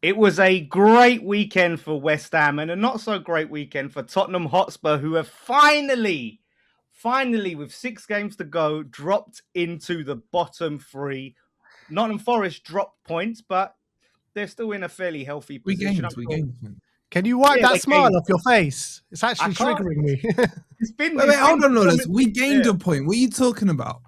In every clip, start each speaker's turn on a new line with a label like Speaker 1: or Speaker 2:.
Speaker 1: It was a great weekend for West Ham and a not so great weekend for Tottenham Hotspur, who have finally, with 6 games to go, dropped into the bottom 3. Nottingham Forest dropped points, but they're still in a fairly healthy position.
Speaker 2: We gained.
Speaker 3: Can you wipe that smile off your face? It's actually triggering me.
Speaker 2: Wait, hold on, Lawless. We gained a point. What are you talking about?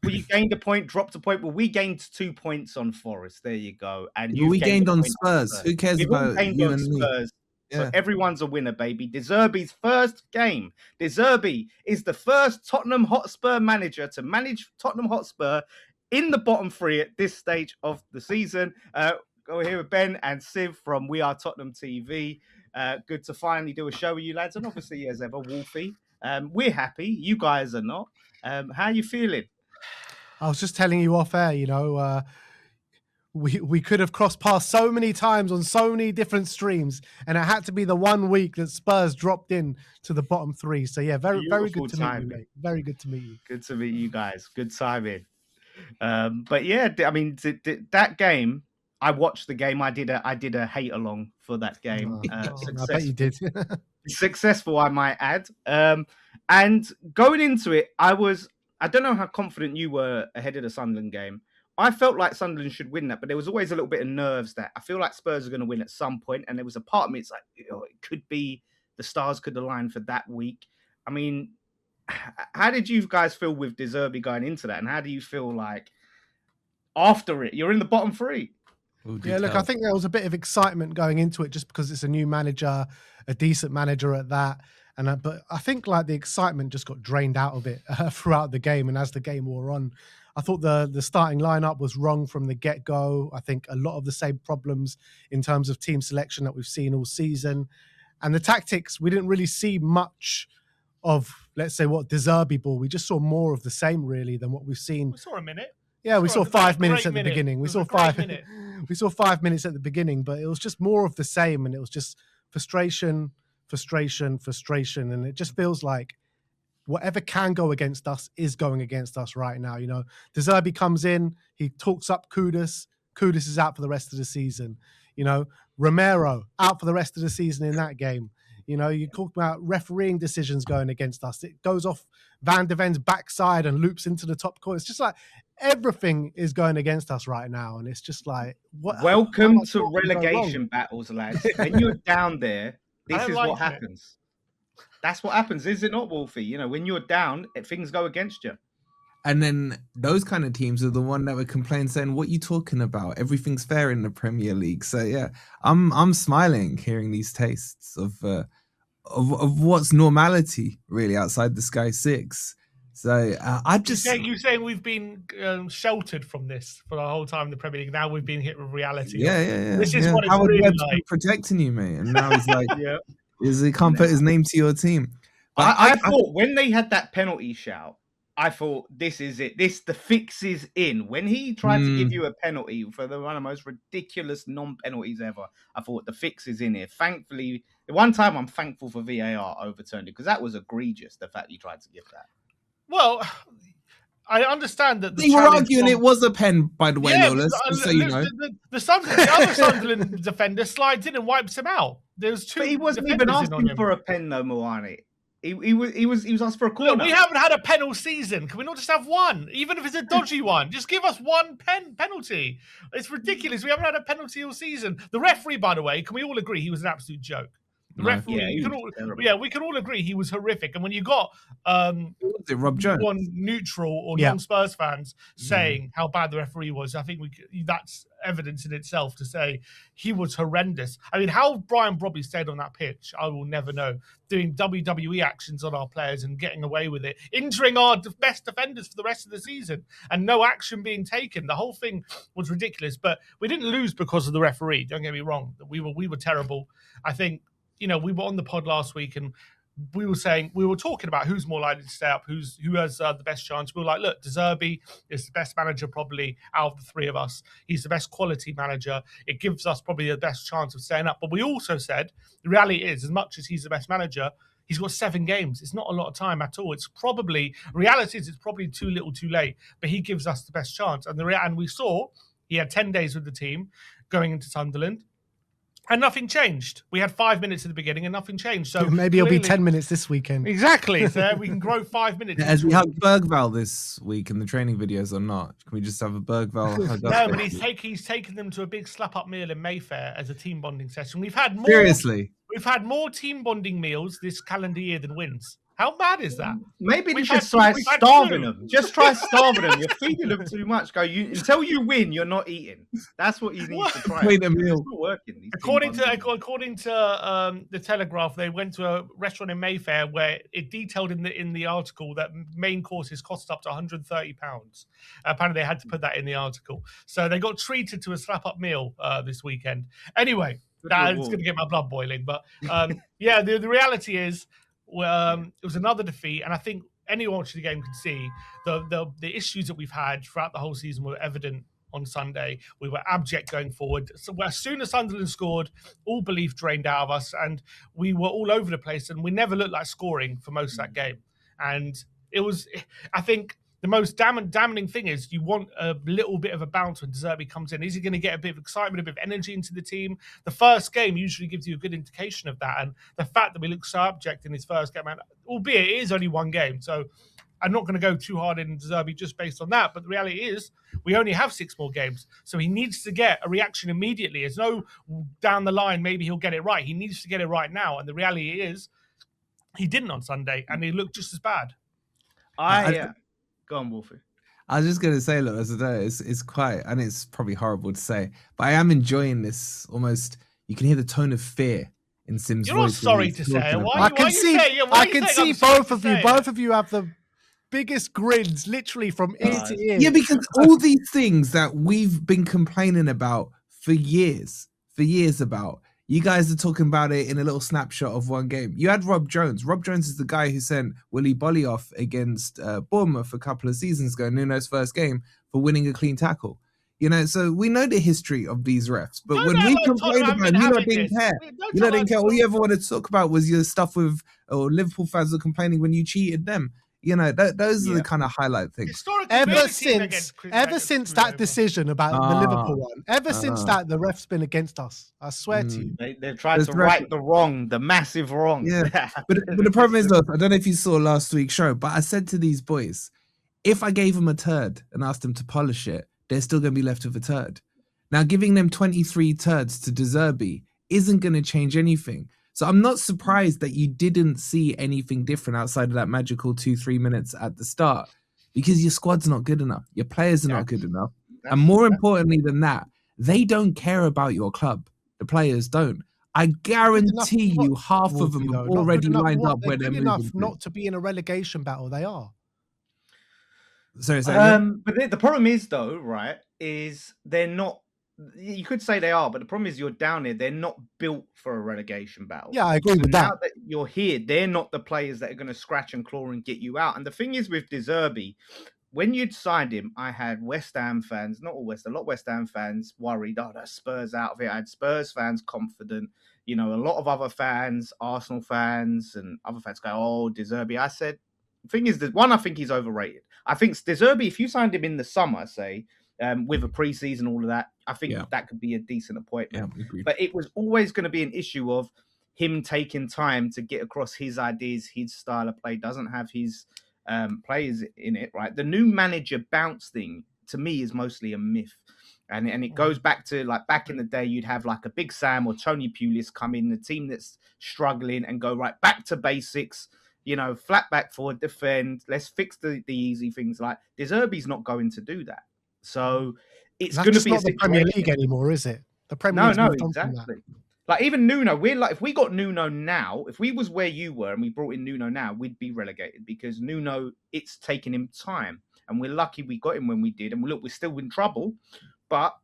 Speaker 1: Well, you gained a point, dropped a point. Well, we gained 2 points on Forest. There you go. And
Speaker 2: we gained on Spurs. Who cares about you and
Speaker 1: Spurs? Yeah. So everyone's a winner, baby. De Zerbi's first game. De Zerbi is the first Tottenham Hotspur manager to manage Tottenham Hotspur in the bottom 3 at this stage of the season. Go here with Ben and Siv from WeAreTottenhamTV. Good to finally do a show with you lads. And obviously, as ever, Wolfie. We're happy. You guys are not. How are you feeling?
Speaker 3: I was just telling you off air, we could have crossed paths so many times on so many different streams, and it had to be the one week that Spurs dropped in to the bottom 3. So yeah, very good to meet you, mate. Very good to meet you.
Speaker 1: Good to meet you guys. Good timing. But yeah, I mean, that game, I watched the game. I did a hate along for that game.
Speaker 3: I bet you did.
Speaker 1: Successful, I might add. And going into it, I don't know how confident you were ahead of the Sunderland game. I felt like Sunderland should win that, but there was always a little bit of nerves that I feel like Spurs are going to win at some point. And there was a part of me, it's like, it could be the stars could align for that week. I mean, how did you guys feel with De Zerbi going into that? And how do you feel like after it? You're in the bottom 3.
Speaker 3: Yeah, look, I think there was a bit of excitement going into it just because it's a new manager, a decent manager at that. But I think like the excitement just got drained out of it throughout the game. And as the game wore on, I thought the starting lineup was wrong from the get-go. I think a lot of the same problems in terms of team selection that we've seen all season. And the tactics, we didn't really see much of, let's say, what De Zerbi ball. We just saw more of the same, really, than what we've seen.
Speaker 4: We saw a minute.
Speaker 3: Yeah, we saw 5 minutes at the beginning. We saw 5 minutes at the beginning, but it was just more of the same. And it was just frustration. And it just feels like whatever can go against us is going against us right now. De Zerbi comes in, he talks up Kudus. Kudus is out for the rest of the season. Romero out for the rest of the season in that game. You talk about refereeing decisions going against us. It goes off Van de Ven's backside and loops into the top corner. It's just like everything is going against us right now. And it's just like,
Speaker 1: welcome to relegation battles, lads. When you're down there, this is what happens. That's what happens, is it not, Wolfie? When you're down, things go against you.
Speaker 2: And then those kind of teams are the one that would complain, saying, "What are you talking about? Everything's fair in the Premier League." So yeah, I'm smiling hearing these tastes of what's normality really outside the Sky Six. So I just
Speaker 4: you saying we've been sheltered from this for the whole time in the Premier League. Now we've been hit with reality.
Speaker 2: Yeah.
Speaker 4: This is what it's really like.
Speaker 2: Protecting you, mate, and now he's like, he can't put his name to your team.
Speaker 1: I thought when they had that penalty shout, I thought this is it. The fix is in. When he tried to give you a penalty for one of the most ridiculous non-penalties ever, I thought the fix is in here. Thankfully, one time I'm thankful for VAR overturned it because that was egregious. The fact he tried to give that.
Speaker 4: Well, I understand that
Speaker 2: they were arguing it was a pen, by the way, Lawless, so you know.
Speaker 4: The other Sunderland defender slides in and wipes him out. There's 2.
Speaker 1: But he wasn't even asking for a pen, though, Moani. He was asked for a corner.
Speaker 4: Look, we haven't had a penal season. Can we not just have one? Even if it's a dodgy one, just give us one penalty. It's ridiculous. We haven't had a penalty all season. The referee, by the way, can we all agree he was an absolute joke? The referee, we can all agree he was horrific. And when you got
Speaker 2: Rob Jones,
Speaker 4: one neutral or non-Spurs fans saying how bad the referee was, I think that's evidence in itself to say he was horrendous. I mean, how Brian Brobby stayed on that pitch, I will never know. Doing WWE actions on our players and getting away with it, injuring our best defenders for the rest of the season, and no action being taken. The whole thing was ridiculous. But we didn't lose because of the referee. Don't get me wrong. We were terrible. I think. We were on the pod last week and we were talking about who's more likely to stay up, who has the best chance. We were like, look, De Zerbi is the best manager probably out of the 3 of us. He's the best quality manager. It gives us probably the best chance of staying up. But we also said the reality is, as much as he's the best manager, he's got 7 games. It's not a lot of time at all. Reality is it's probably too little too late, but he gives us the best chance. And we saw he had 10 days with the team going into Sunderland. And nothing changed. We had 5 minutes at the beginning and nothing changed. So
Speaker 3: maybe it'll be 10 minutes this weekend.
Speaker 4: Exactly. So we can grow 5 minutes.
Speaker 2: Has he hugged Bergvall this week in the training videos or not? Can we just have a Bergvall hug?
Speaker 4: No, but he's taken them to a big slap-up meal in Mayfair as a team bonding session. We've had more team bonding meals this calendar year than wins. How bad is that?
Speaker 1: Maybe they should try starving them. Just try starving them. You're feeding them too much. Until you win, you're not eating. That's what you need to try.
Speaker 2: Wait a meal.
Speaker 1: It's not working.
Speaker 4: According to the Telegraph, they went to a restaurant in Mayfair where it detailed in the article that main courses cost up to £130. Apparently, they had to put that in the article. So they got treated to a slap-up meal this weekend. Anyway, it's going to get my blood boiling. But yeah, the reality is, it was another defeat, and I think anyone watching the game could see the issues that we've had throughout the whole season were evident on Sunday. We were abject going forward. So as soon as Sunderland scored, all belief drained out of us, and we were all over the place, and we never looked like scoring for most of that game. And it was, I think, the most damning thing is you want a little bit of a bounce when De Zerbi comes in. Is he going to get a bit of excitement, a bit of energy into the team? The first game usually gives you a good indication of that. And the fact that we look so abject in his first game, and albeit it is only one game, so I'm not going to go too hard in De Zerbi just based on that. But the reality is we only have 6 more games. So he needs to get a reaction immediately. There's no down the line, maybe he'll get it right. He needs to get it right now. And the reality is he didn't on Sunday, and he looked just as bad.
Speaker 1: Go on, Wolfie.
Speaker 2: I was just going to say, look, as I know, it's quite, and it's probably horrible to say, but I am enjoying this almost, you can hear the tone of fear in Sim's voice.
Speaker 4: You're not sorry to say.
Speaker 3: I can see both of you. Both of you have the biggest grins, literally from ear to ear.
Speaker 2: Yeah, because all these things that we've been complaining about for years about, you guys are talking about it in a little snapshot of one game. You had Rob Jones. Rob Jones is the guy who sent Willy Bolly off against Bournemouth a couple of seasons ago, Nuno's first game, for winning a clean tackle. You know, so we know the history of these refs. But when we complained about it, you lot didn't care. You lot didn't care. All you ever wanted to talk about was your stuff with, or Liverpool fans were complaining when you cheated them. You know, those are the kind of highlight things.
Speaker 3: Ever since that decision about the Liverpool one, since that, the ref's been against us. I swear to you.
Speaker 1: They've tried to right the wrong, the massive wrong.
Speaker 2: Yeah. but the problem is, look, I don't know if you saw last week's show, but I said to these boys, if I gave them a turd and asked them to polish it, they're still going to be left with a turd. Now, giving them 23 turds to De Zerbi isn't going to change anything. So I'm not surprised that you didn't see anything different outside of that magical 2-3 minutes at the start, because your squad's not good enough. Your players are not good enough. And more importantly than that, they don't care about your club. The players don't. I guarantee you half of them have already lined up where they're moving.
Speaker 3: Enough not to be in a relegation battle. They are.
Speaker 2: Sorry,
Speaker 1: but the problem is, though, right, is they're not. You could say they are, but the problem is you're down here. They're not built for a relegation battle.
Speaker 3: Yeah, I agree with that.
Speaker 1: Now that you're here, they're not the players that are going to scratch and claw and get you out. And the thing is with De Zerbi, when you'd signed him, I had West Ham fans, not all a lot of West Ham fans worried, oh, that's Spurs out of it. I had Spurs fans confident. You know, a lot of other fans, Arsenal fans and other fans go, oh, De Zerbi. I said, the thing is, one, I think he's overrated. I think De Zerbi, if you signed him in the summer, say, with a preseason, all of that, I think that could be a decent appointment.
Speaker 2: Yeah,
Speaker 1: but it was always going to be an issue of him taking time to get across his ideas, his style of play, doesn't have his players in it, right? The new manager bounce thing, to me, is mostly a myth. And it goes back to, like, back in the day, you'd have, like, a Big Sam or Tony Pulis come in, the team that's struggling, and go right back to basics, you know, flat back forward, defend, let's fix the easy things. Like, De Zerbi's not going to do that. So it's going to be
Speaker 3: not the Premier League anymore, is it? The Premier League.
Speaker 1: No, exactly. Like, even Nuno, we're like, if we got Nuno now, if we was where you were and we brought in Nuno now, we'd be relegated, because Nuno, it's taken him time, and we're lucky we got him when we did. And look, we're still in trouble, but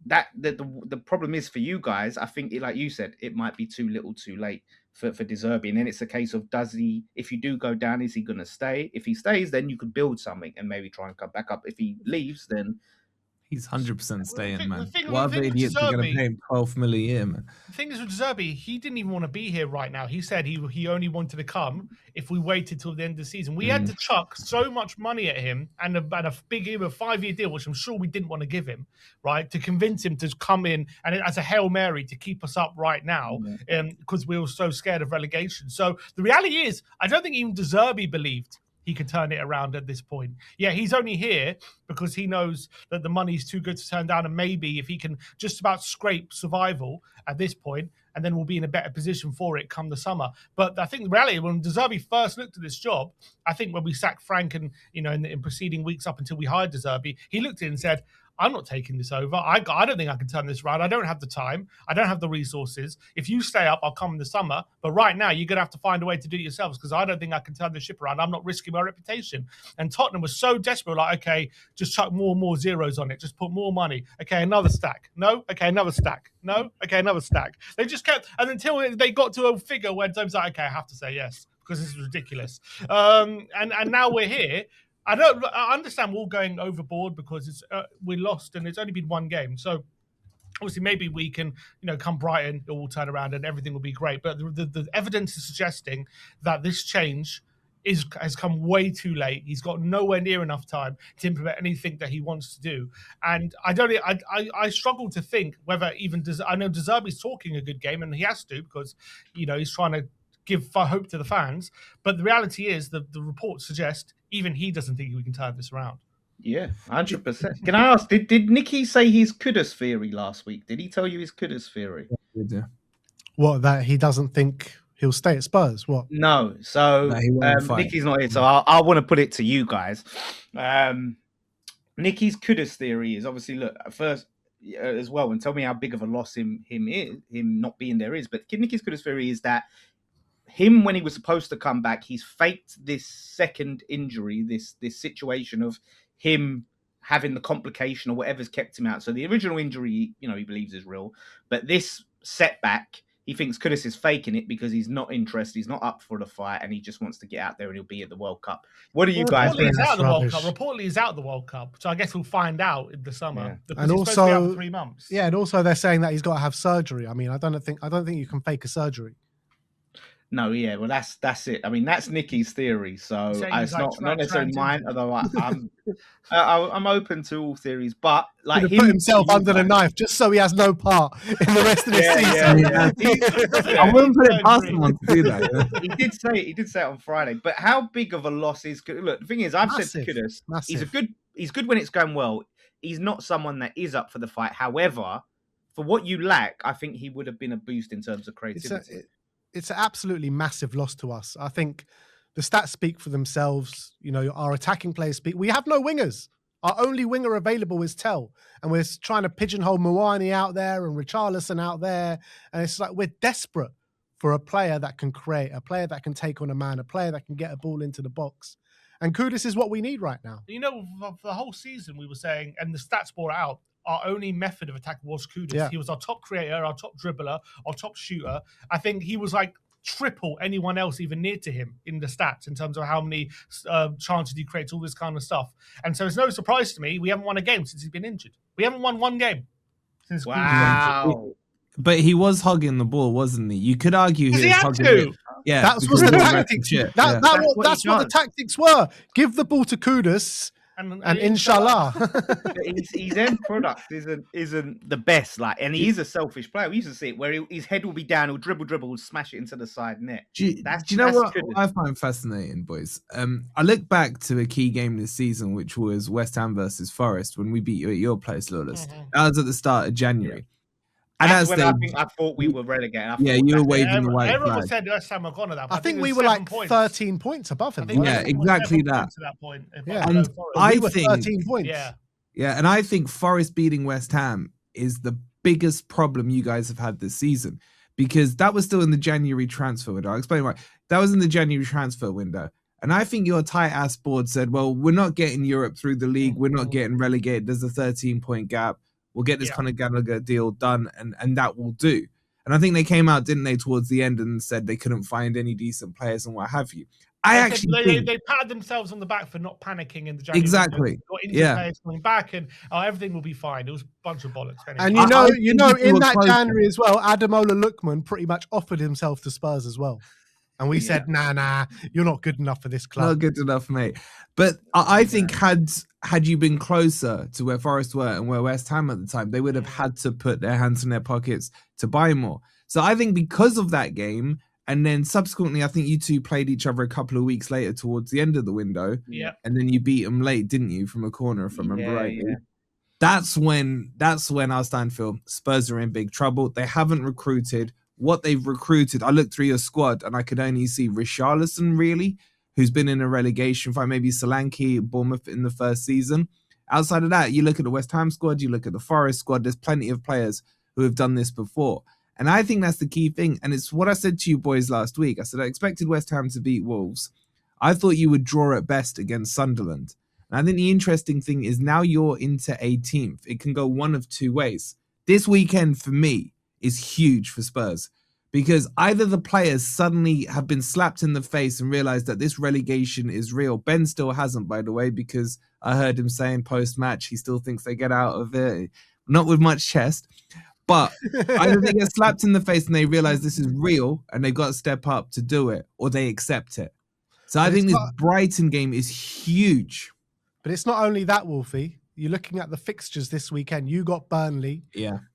Speaker 1: the problem is for you guys. I think, like you said, it might be too little, too late for De Zerbi. And then it's a case of, does he? If you do go down, is he going to stay? If he stays, then you could build something and maybe try and come back up. If he leaves, then
Speaker 2: He's 100% staying, man.
Speaker 4: The
Speaker 2: What other
Speaker 4: thing with
Speaker 2: idiots are going to
Speaker 4: Deserbi-
Speaker 2: pay him 12 million a year, man?
Speaker 4: The thing is with Deserbi, he didn't even want to be here right now. He said he only wanted to come if we waited till the end of the season. We had to chuck so much money at him and a big 5-year deal, which I'm sure we didn't want to give him, right, to convince him to come in and as a Hail Mary to keep us up right now, because we were so scared of relegation. So the reality is, I don't think even Deserbi believed he could turn it around at this point. Yeah, he's only here because he knows that the money's too good to turn down, and maybe if he can just about scrape survival at this point, and then we'll be in a better position for it come the summer. But I think the reality, when Deserbi first looked at this job, I think when we sacked Frank and, in preceding weeks up until we hired Deserbi, he looked at it and said, I'm not taking this over. I don't think I can turn this around. I don't have the time. I don't have the resources. If you stay up, I'll come in the summer. But right now, you're going to have to find a way to do it yourselves because I don't think I can turn the ship around. I'm not risking my reputation. And Tottenham was so desperate, like, okay, just chuck more and more zeros on it. Just put more money. Okay, another stack. No? Okay, another stack. No? Okay, another stack. They just kept, and until they got to a figure where Tom's like, okay, I have to say yes because this is ridiculous. And now we're here. I understand we're all going overboard because we're lost and it's only been one game. So obviously maybe we can, come Brighton, it will turn around and everything will be great. But the evidence is suggesting that this change has come way too late. He's got nowhere near enough time to implement anything that he wants to do. And I struggle to think whether even I know Deserbi's talking a good game and he has to because, he's trying to give hope to the fans, but the reality is that the reports suggest even he doesn't think we can turn this around.
Speaker 1: Yeah, 100%. Can I ask, did Nicky say his Kudus theory last week? Did he tell you his Kudus theory?
Speaker 2: Yeah.
Speaker 3: What, that he doesn't think he'll stay at Spurs? What?
Speaker 1: No. So Nicky's not here, so I want to put it to you guys. Nicky's Kudus theory is obviously, look, first as well, and tell me how big of a loss him not being there is. But Nicky's Kudus theory is that him, when he was supposed to come back, he's faked this second injury, this situation of him having the complication or whatever's kept him out. So the original injury, he believes is real, but this setback, he thinks Kudus is faking it because he's not interested, he's not up for the fight, and he just wants to get out there and he'll be at the World Cup. What do you guys think?
Speaker 4: Reportedly he's out of the World Cup, so I guess we'll find out in the summer.
Speaker 3: Yeah. And
Speaker 4: also, supposed to be out for 3 months.
Speaker 3: Yeah, and also they're saying that he's got to have surgery. I mean, I don't think you can fake a surgery.
Speaker 1: No, yeah, well, that's it. I mean, that's Nicky's theory, so it's not necessarily mine. Although I'm open to all theories, but like
Speaker 3: he put himself under the knife just so he has no part in the rest of the season.
Speaker 2: Yeah. I wouldn't put it past someone to do that. Yeah.
Speaker 1: He did say it on Friday. But how big of a loss is? Look, the thing is, I've said to Kudus, he's good when it's going well. He's not someone that is up for the fight. However, for what you lack, I think he would have been a boost in terms of creativity.
Speaker 3: It's an absolutely massive loss to us. I think the stats speak for themselves. Our attacking players speak. We have no wingers. Our only winger available is Tell. And we're trying to pigeonhole Mawani out there and Richarlison out there. And it's like we're desperate for a player that can create, a player that can take on a man, a player that can get a ball into the box. And Kudus is what we need right now.
Speaker 4: For the whole season, we were saying, and the stats bore out, our only method of attack was Kudus. Yeah. He was our top creator, our top dribbler, our top shooter. I think he was like triple anyone else even near to him in the stats in terms of how many chances he creates, all this kind of stuff. And so it's no surprise to me we haven't won a game since he's been injured. We haven't won one game since.
Speaker 1: Wow.
Speaker 2: But he was hugging the ball, wasn't he? You could argue he was hugging it. Yeah,
Speaker 3: that was the tactics. That's what the tactics were. Give the ball to Kudus. And inshallah,
Speaker 1: his end product isn't the best. And he is a selfish player. We used to see it where his head will be down, he'll dribble, smash it into the side net.
Speaker 2: Do you know what I find fascinating, boys? I look back to a key game this season, which was West Ham versus Forest when we beat you at your place, Lawless. Mm-hmm. That was at the start of January. Yeah.
Speaker 1: And that's when I thought we were relegated.
Speaker 2: You were waving the white flag.
Speaker 4: Everyone said West Ham were gone at that point.
Speaker 3: I think we were like 13 points above him.
Speaker 2: Yeah, exactly that.
Speaker 4: To that point.
Speaker 3: Yeah,
Speaker 2: and I think
Speaker 3: 13 points.
Speaker 2: Yeah, and I think Forest beating West Ham is the biggest problem you guys have had this season because that was still in the January transfer window. I'll explain why. That was in the January transfer window. And I think your tight-ass board said, well, we're not getting Europe through the league. We're not getting relegated. There's a 13-point gap. We'll get this kind of Gallagher deal done, and that will do. And I think they came out, didn't they, towards the end and said they couldn't find any decent players and what have you.
Speaker 4: They patted themselves on the back for not panicking in the January window. Got injured players coming back, and everything will be fine. It was a bunch of bollocks. Anyway.
Speaker 3: And you know, in that January as well, Ademola Lookman pretty much offered himself to Spurs as well. And we said, nah, you're not good enough for this club.
Speaker 2: Not good enough, mate. But I think had you been closer to where Forest were and where West Ham at the time, they would have had to put their hands in their pockets to buy more. So I think because of that game, and then subsequently, I think you two played each other a couple of weeks later towards the end of the window.
Speaker 4: Yeah.
Speaker 2: And then you beat them late, didn't you, from a corner, if I remember rightly. Yeah. That's when I was starting to feel Spurs are in big trouble. They haven't recruited. What they've recruited, I looked through your squad and I could only see Richarlison, really, who's been in a relegation fight, maybe Solanke, Bournemouth in the first season. Outside of that, you look at the West Ham squad, you look at the Forest squad, there's plenty of players who have done this before. And I think that's the key thing. And it's what I said to you boys last week. I said I expected West Ham to beat Wolves. I thought you would draw at best against Sunderland. And I think the interesting thing is now you're into 18th. It can go one of two ways. This weekend for me is huge for Spurs because either the players suddenly have been slapped in the face and realized that this relegation is real. Ben still hasn't, by the way, because I heard him saying post-match he still thinks they get out of it. Not with much chest. But either they get slapped in the face and they realize this is real and they've got to step up to do it, or they accept it. So I think this Brighton game is huge.
Speaker 3: But it's not only that, Wolfie. You're looking at the fixtures this weekend. You got Burnley,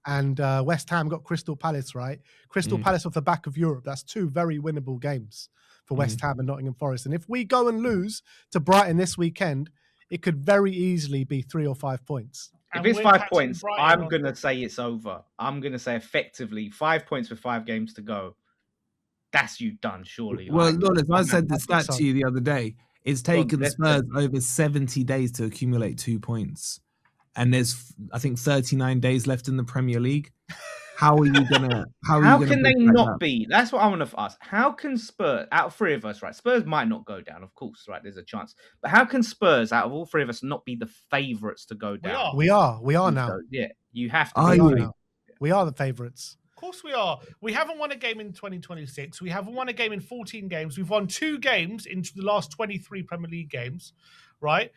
Speaker 3: and West Ham got Crystal Palace, right? Crystal Palace off the back of Europe. That's two very winnable games for West Ham and Nottingham Forest. And if we go and lose to Brighton this weekend, it could very easily be 3 or 5 points.
Speaker 1: If it's 5 points, I'm going to say it's over. I'm going to say effectively 5 points with 5 games to go. That's you done, surely.
Speaker 2: Well, Lawless, I said the stat to you the other day. It's taken Spurs over 70 days to accumulate 2 points. And there's, I think, 39 days left in the Premier League. How are you gonna? How
Speaker 1: can they not be? That's what I want to ask. How can Spurs, out of 3 of us, right? Spurs might not go down, of course, right? There's a chance, but how can Spurs, out of all 3 of us, not be the favourites to go down?
Speaker 3: We are now.
Speaker 1: So, yeah, you have to.
Speaker 3: We are the favourites.
Speaker 4: Of course we are. We haven't won a game in 2026. We haven't won a game in 14 games. We've won 2 games into the last 23 Premier League games, right?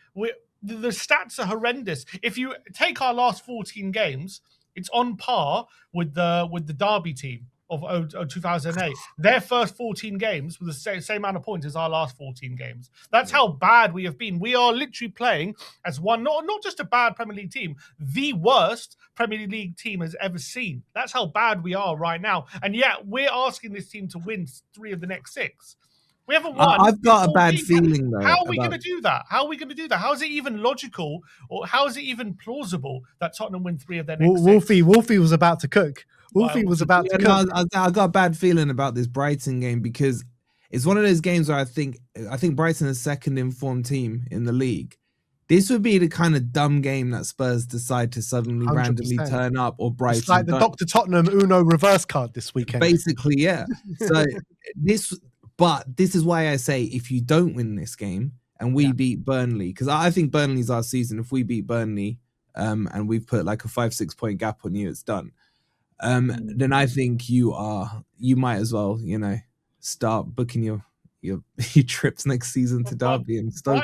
Speaker 4: The stats are horrendous. If you take our last 14 games, it's on par with the Derby team of 2008. Their first 14 games were the same amount of points as our last 14 games. That's how bad we have been. We are literally playing as one, not just a bad Premier League team, the worst Premier League team has ever seen. That's how bad we are right now. And yet we're asking this team to win 3 of the next 6. We haven't won.
Speaker 2: I've got a bad feeling, though.
Speaker 4: How are we going to do that? How are we going to do that? How is it even logical, or how is it even plausible that Tottenham win 3 of their next 6?
Speaker 3: Wolfie was about to cook. Wolfie was about to cook.
Speaker 2: I got a bad feeling about this Brighton game because it's one of those games where I think Brighton is second informed team in the league. This would be the kind of dumb game that Spurs decide to suddenly 100%. Randomly turn up, or Brighton.
Speaker 3: It's like the Dr. Tottenham Uno reverse card this weekend.
Speaker 2: Basically, yeah. So But this is why I say if you don't win this game and we beat Burnley, because I think Burnley's our season. If we beat Burnley and we've put like a 5-6 point gap on you, it's done. Then I think you might as well, start booking your trips next season to Derby and Stoke.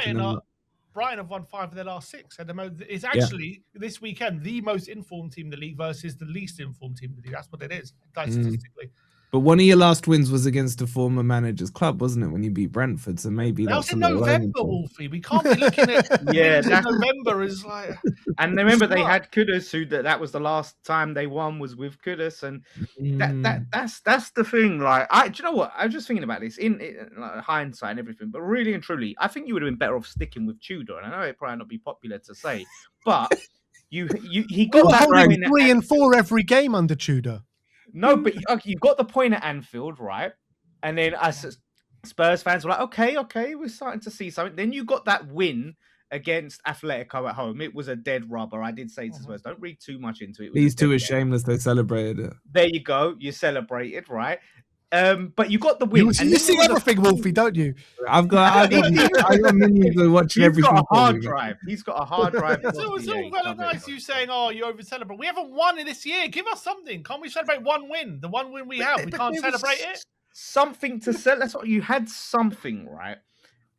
Speaker 4: Brighton have won 5 of their last 6. And it's actually this weekend the most informed team in the league versus the least informed team in the league. That's what it is, statistically.
Speaker 2: But one of your last wins was against a former manager's club, wasn't it, when you beat Brentford? So maybe
Speaker 4: that was in November, Wolfie. We can't be looking at November as like.
Speaker 1: And remember, they had Kudus, who that was the last time they won was with Kudus, and that's the thing. Like, do you know what? I was just thinking about this in like, hindsight and everything, but really and truly, I think you would have been better off sticking with Tudor. And I know it probably not be popular to say, but he got that
Speaker 3: holding 3 and 4 every game under Tudor.
Speaker 1: No, but you got the point at Anfield, right? And then us Spurs fans were like, okay, we're starting to see something. Then you got that win against Atletico at home. It was a dead rubber. I did say to Spurs, don't read too much into it.
Speaker 2: These two are shameless. They celebrated it.
Speaker 1: There you go. You celebrated, right? But you got the win.
Speaker 3: You see everything, Wolfie, don't you?
Speaker 2: I've got minions watching
Speaker 1: He's
Speaker 2: everything.
Speaker 1: got a hard drive. He's got a hard drive.
Speaker 4: It's all well and nice you saying, "Oh, you over celebrate." We haven't won in this year. Give us something. Can't we celebrate one win? The one win we have. We can't celebrate it.
Speaker 1: Something to sell. That's what you had. Something, right?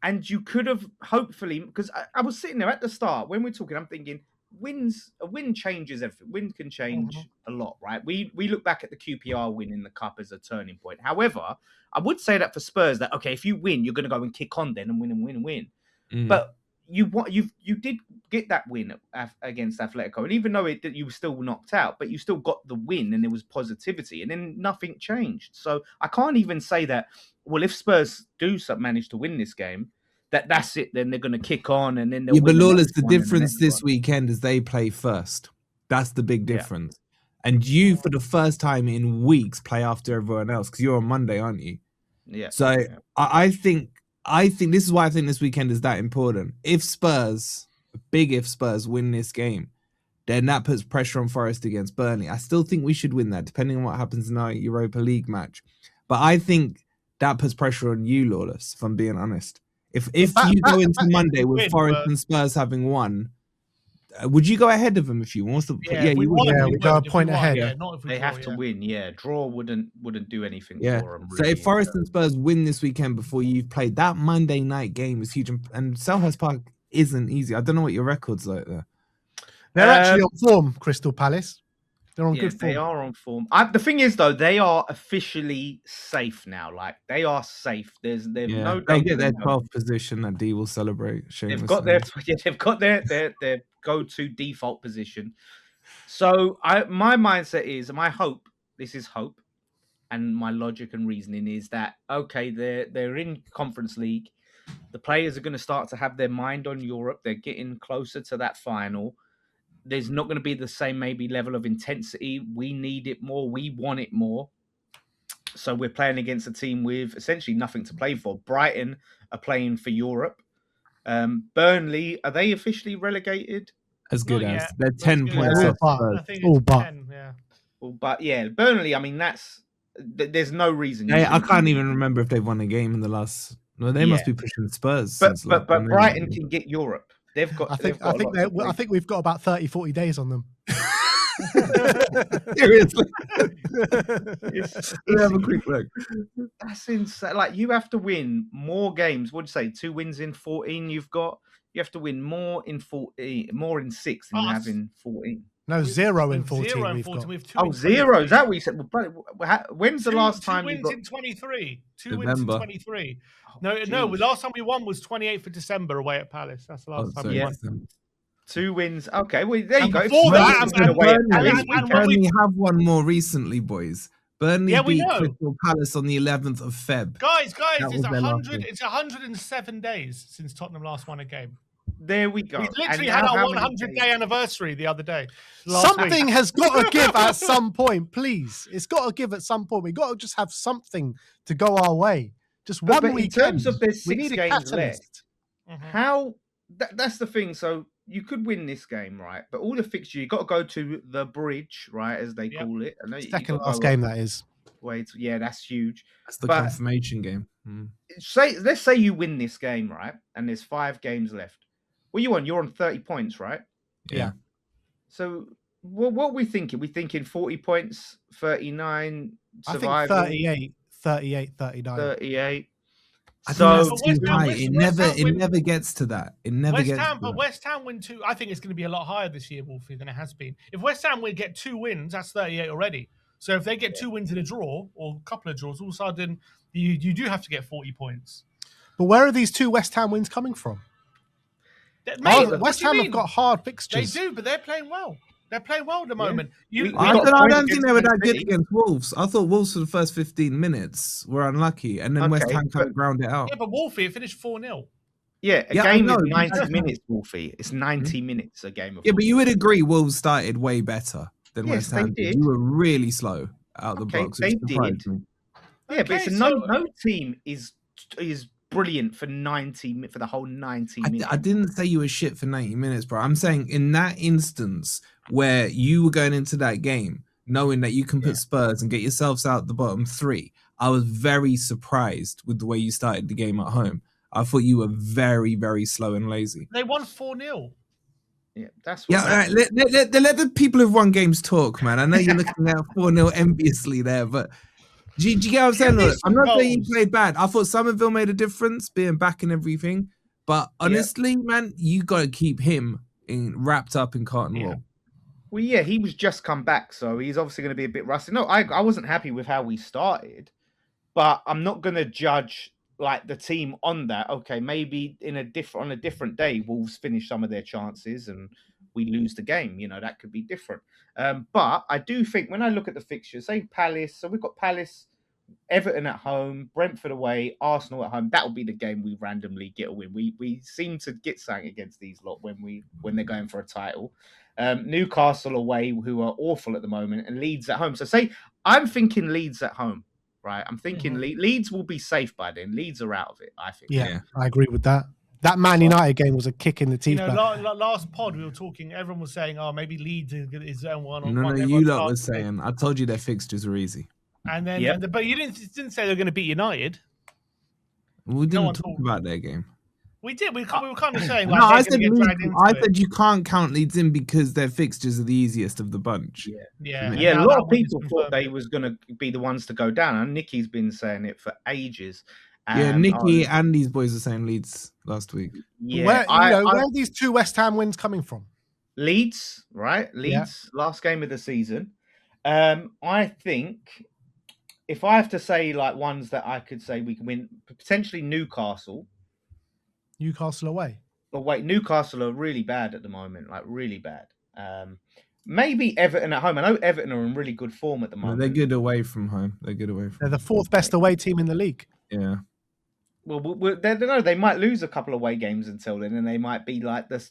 Speaker 1: And you could have hopefully, because I was sitting there at the start when we're talking. I'm thinking, a win changes everything. Win can change a lot, right? We look back at the QPR win in the cup as a turning point. However, I would say that for Spurs, that okay, if you win, you're going to go and kick on then and win and win and win. But you did get that win against Atletico, and even though you were still knocked out, but you still got the win, and there was positivity, and then nothing changed. So I can't even say that. Well, if Spurs do manage to win this game, that's it. Then they're going to kick on, and then they'll win.
Speaker 2: But Lawless, the difference this weekend is they play first. That's the big difference. Yeah. And you, for the first time in weeks, play after everyone else because you're on Monday, aren't you?
Speaker 1: Yeah.
Speaker 2: So I think this is why I think this weekend is that important. If Spurs win this game, then that puts pressure on Forest against Burnley. I still think we should win that, depending on what happens in our Europa League match. But I think that puts pressure on you, Lawless, if I'm being honest. If you go into Monday with Forest and Spurs having won, would you go ahead of them if you want to?
Speaker 3: We go a point ahead.
Speaker 1: They have to win. Yeah, draw wouldn't do anything for them.
Speaker 2: So if Forest and Spurs win this weekend before you've played, that Monday night game is huge. And Selhurst Park isn't easy. I don't know what your record's like there.
Speaker 3: They're actually on form, Crystal Palace. They're on good form.
Speaker 1: They are on form. The thing is, though, they are officially safe now. Like, they are safe. They've no.
Speaker 2: They'll get their 12th position that D will celebrate.
Speaker 1: They've got their go-to default position. So my mindset is, my hope. This is hope, and my logic and reasoning is that okay, they're in Conference League. The players are going to start to have their mind on Europe. They're getting closer to that final. There's not going to be the same maybe level of intensity. We need it more. We want it more. So we're playing against a team with essentially nothing to play for. Brighton are playing for Europe. Burnley, are they officially relegated?
Speaker 2: As good as. They're 10 points off.
Speaker 1: But yeah, Burnley, I mean, there's no reason.
Speaker 2: I can't even remember if they've won a game in the last. No, they must be pushing Spurs.
Speaker 1: But Brighton can get Europe. They've got. I
Speaker 3: think we've got about 30, 40 days on them.
Speaker 2: Seriously. Have a quick look.
Speaker 1: That's insane. Like, you have to win more games. What'd you say? 2 wins in 14 you've got? You have to win more in 14, more in 6 than you have in 14.
Speaker 3: No, 0 in 14.
Speaker 4: 0 in 14. We've 2
Speaker 1: 0. Is that what you said? When's the last time
Speaker 4: you got... 2 wins in 23. 2
Speaker 2: November.
Speaker 4: wins in 23. No. Last time we won was 28th of December away at Palace. That's the last time we won.
Speaker 1: 2 wins. Okay, well, there you go.
Speaker 4: Before that,
Speaker 2: Burnley have won more recently, boys. Burnley beat Crystal Palace on the 11th of Feb.
Speaker 4: Guys, it's 107 days since Tottenham last won a game.
Speaker 1: There we go.
Speaker 4: We literally had our 100-day anniversary the other day.
Speaker 3: Something has got to give at some point, please. It's got to give at some point. We've got to just have something to go our way. Just one weekend.
Speaker 1: In terms of there's 6 games left, that's the thing. So you could win this game, right? But all the fixtures, you've got to go to the bridge, right, as they call it.
Speaker 3: Second last game, that is.
Speaker 1: Wait, yeah, that's huge.
Speaker 2: That's the confirmation game.
Speaker 1: Let's say you win this game, right? And there's 5 games left. What are you on? You're on 30 points, right?
Speaker 2: Yeah.
Speaker 1: So what are we thinking? We thinking 40 points, 39 survival?
Speaker 3: I think 38, 39.
Speaker 1: 38.
Speaker 2: So it never gets to that. It never gets to that.
Speaker 4: But West Ham win 2. I think it's going to be a lot higher this year, Wolfie, than it has been. If West Ham will get 2 wins, that's 38 already. So if they get 2 wins in a draw or a couple of draws, all of a sudden you do have to get 40 points.
Speaker 3: But where are these 2 West Ham wins coming from? West Ham have got hard fixtures.
Speaker 4: They do, but they're playing well. They're playing well at the moment.
Speaker 2: I don't think they were that good against Wolves. I thought Wolves for the first 15 minutes were unlucky, and then West Ham kind of ground it out.
Speaker 4: Yeah, but Wolfie, it finished 4-0.
Speaker 1: Yeah, a game is 90 minutes, Wolfie. It's 90 minutes a game of
Speaker 2: but you would agree Wolves started way better than West Ham. You were really slow out the box.
Speaker 1: They did. Yeah, but no team is brilliant for the whole 90 minutes.
Speaker 2: I didn't say you were shit for 90 minutes, bro. I'm saying in that instance where you were going into that game, knowing that you can put Spurs and get yourselves out the bottom 3. I was very surprised with the way you started the game at home. I thought you were very, very slow and lazy.
Speaker 4: They won 4-0.
Speaker 1: Yeah, that's what
Speaker 2: right. Let the people who've won games talk, man. I know you're looking at 4-0 enviously there, but do you get what I'm saying? Look, I'm not saying you played bad. I thought Somerville made a difference, being back and everything. But honestly, man, you got to keep him wrapped up in cotton wool.
Speaker 1: Well, yeah, he was just come back, so he's obviously going to be a bit rusty. No, I wasn't happy with how we started, but I'm not going to judge like the team on that. Okay, maybe on a different day, Wolves finish some of their chances and we lose the game. You know, that could be different. But I do think when I look at the fixtures, say Palace, so we've got Palace, Everton at home, Brentford away, Arsenal at home. That will be the game we randomly get a win. We seem to get something against these lot when they're going for a title. Newcastle away, who are awful at the moment, and Leeds at home. So say I'm thinking Leeds at home, right? I'm thinking Leeds will be safe by then. Leeds are out of it, I think.
Speaker 3: Yeah, I agree with that. That Man United game was a kick in the teeth.
Speaker 4: You know, last pod we were talking, everyone was saying, "Oh, maybe Leeds is zone one."
Speaker 2: No, you lot was saying. I told you their fixtures are easy.
Speaker 4: And then, but you didn't say they're going to beat United.
Speaker 2: We didn't talk about their game.
Speaker 4: We did. We were kind of saying. Like,
Speaker 2: no, I said you can't count Leeds in because their fixtures are the easiest of the bunch.
Speaker 1: Yeah. A lot of people thought they was going to be the ones to go down, and Nicky's been saying it for ages.
Speaker 2: Nicky and these boys are saying Leeds last week.
Speaker 3: Yeah, where are these 2 West Ham wins coming from?
Speaker 1: Leeds, right? Leeds, last game of the season. I think if I have to say like ones that I could say we can win, potentially Newcastle.
Speaker 3: Newcastle away.
Speaker 1: But wait, Newcastle are really bad at the moment, like really bad. Maybe Everton at home. I know Everton are in really good form at the moment.
Speaker 2: They're good away from home. They're the
Speaker 3: 4th best away team in the league.
Speaker 2: Yeah.
Speaker 1: Well, they might lose a couple of away games until then, and they might be like the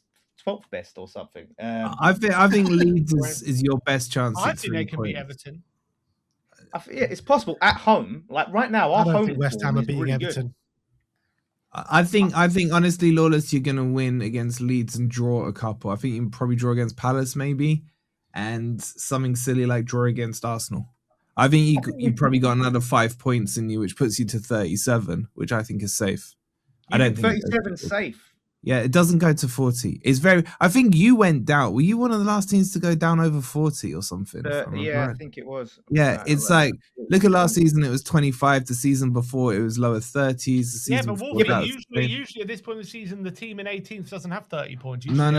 Speaker 1: 12th best or something.
Speaker 2: I think Leeds is your best chance.
Speaker 4: I think they can beat Everton.
Speaker 1: It's possible at home. Like right now, our home
Speaker 3: think West Ham are beating
Speaker 1: really
Speaker 3: Everton.
Speaker 1: Good.
Speaker 2: I think honestly, Lawless, you're gonna win against Leeds and draw a couple. I think you can probably draw against Palace maybe, and something silly like draw against Arsenal. I think you probably got another 5 points in you, which puts you to 37, which I think is safe. I don't think
Speaker 1: 37 safe.
Speaker 2: Yeah, it doesn't go to 40. It's very. I think you went down. Were you one of the last teams to go down over 40 or something?
Speaker 1: I think it was.
Speaker 2: Yeah, it's like look at last season. It was 25. The season before it was lower 30s.
Speaker 4: Yeah, but usually at this point in the season, the team in 18th doesn't have 30 points.
Speaker 2: No.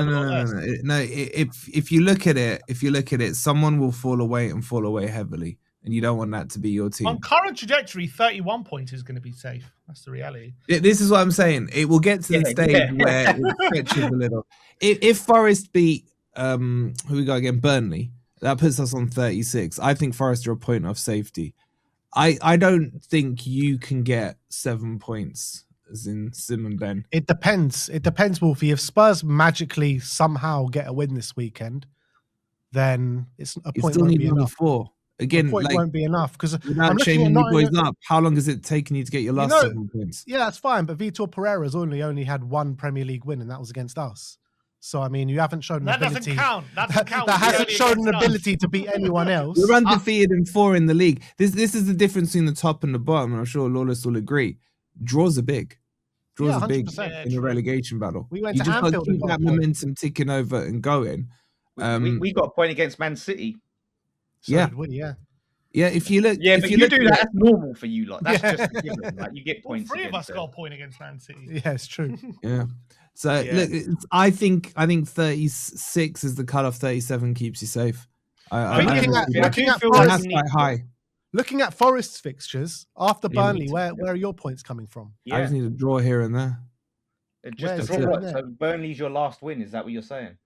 Speaker 2: If you look at it, someone will fall away heavily. And you don't want that to be your team.
Speaker 4: On current trajectory, 31 points is going to be safe. That's the reality.
Speaker 2: This is what I'm saying. It will get to the stage where it stretches a little. If Forest beat, who we got again, Burnley, that puts us on 36. I think Forest are a point off safety. I don't think you can get 7 points, as in Sim and Ben.
Speaker 3: It depends, Wolfie. If Spurs magically somehow get a win this weekend, then it's a point won't be enough.
Speaker 2: 4. Again,
Speaker 3: point won't be enough because
Speaker 2: without shaming you boys up, how long has it taken you to get your last 7 points?
Speaker 3: Yeah, that's fine. But Vitor Pereira's only had 1 Premier League win, and that was against us. So I mean, you haven't shown an ability.
Speaker 4: Doesn't count. That
Speaker 3: hasn't shown an ability to beat anyone else.
Speaker 2: We're undefeated in 4 in the league. This is the difference between the top and the bottom, and I'm sure Lawless will agree. Draws are big. Draws are big in a relegation battle.
Speaker 3: We went
Speaker 2: you
Speaker 3: to
Speaker 2: just
Speaker 3: Anfield
Speaker 2: got to keep that momentum ticking over and going.
Speaker 1: We got a point against Man City.
Speaker 3: So did we, yeah.
Speaker 2: Yeah, if you look,
Speaker 1: but you do that. That's normal for you, lot. That's just a given. Like you get points.
Speaker 4: 3 of us got a point against Man City.
Speaker 3: Yeah, it's true.
Speaker 2: Yeah. So look, I think 36 is the cutoff. 37 keeps you safe.
Speaker 3: That's
Speaker 2: quite high.
Speaker 3: Looking at Forest's fixtures after Burnley, where are your points coming from?
Speaker 2: I just need a draw here and there.
Speaker 1: Just a draw. So Burnley's your last win. Is that what you're saying?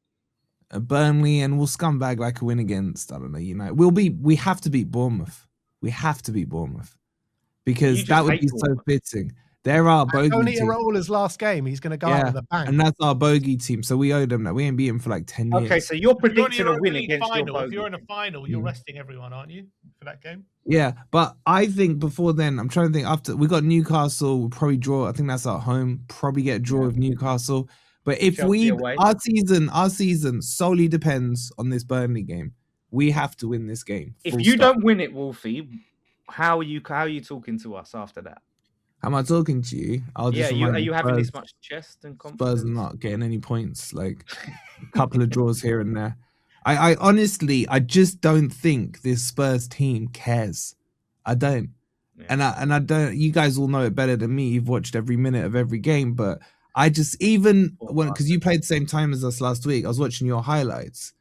Speaker 2: Burnley, and we'll scumbag like a win against, I don't know, United. We have to beat Bournemouth. We have to beat Bournemouth because that would be so fitting. There are bogey
Speaker 3: only Iraola's last game. He's going to go out with a bang.
Speaker 2: And that's our bogey team. So we owe them that. We ain't beat him for like 10 years.
Speaker 1: Okay, so you're predicting a win against your bogey.
Speaker 4: If you're in a final, you're resting everyone, aren't you, for that game?
Speaker 2: Yeah, but I think before then, I'm trying to think. After we got Newcastle, we'll probably draw. I think that's at home. Probably get a draw with Newcastle. But if our season solely depends on this Burnley game. We have to win this game.
Speaker 1: If
Speaker 2: Full
Speaker 1: you
Speaker 2: stop.
Speaker 1: don't win it, Wolfie, how are you talking to us after that?
Speaker 2: How am I talking to you? I'll just
Speaker 1: Are
Speaker 2: remind
Speaker 1: you having this much chest and confidence?
Speaker 2: Spurs are not getting any points. Like a couple of draws here and there. I honestly, I just don't think this Spurs team cares. I don't. Yeah. And I don't. You guys all know it better than me. You've watched every minute of every game, but I just because you played the same time as us last week. I was watching your highlights,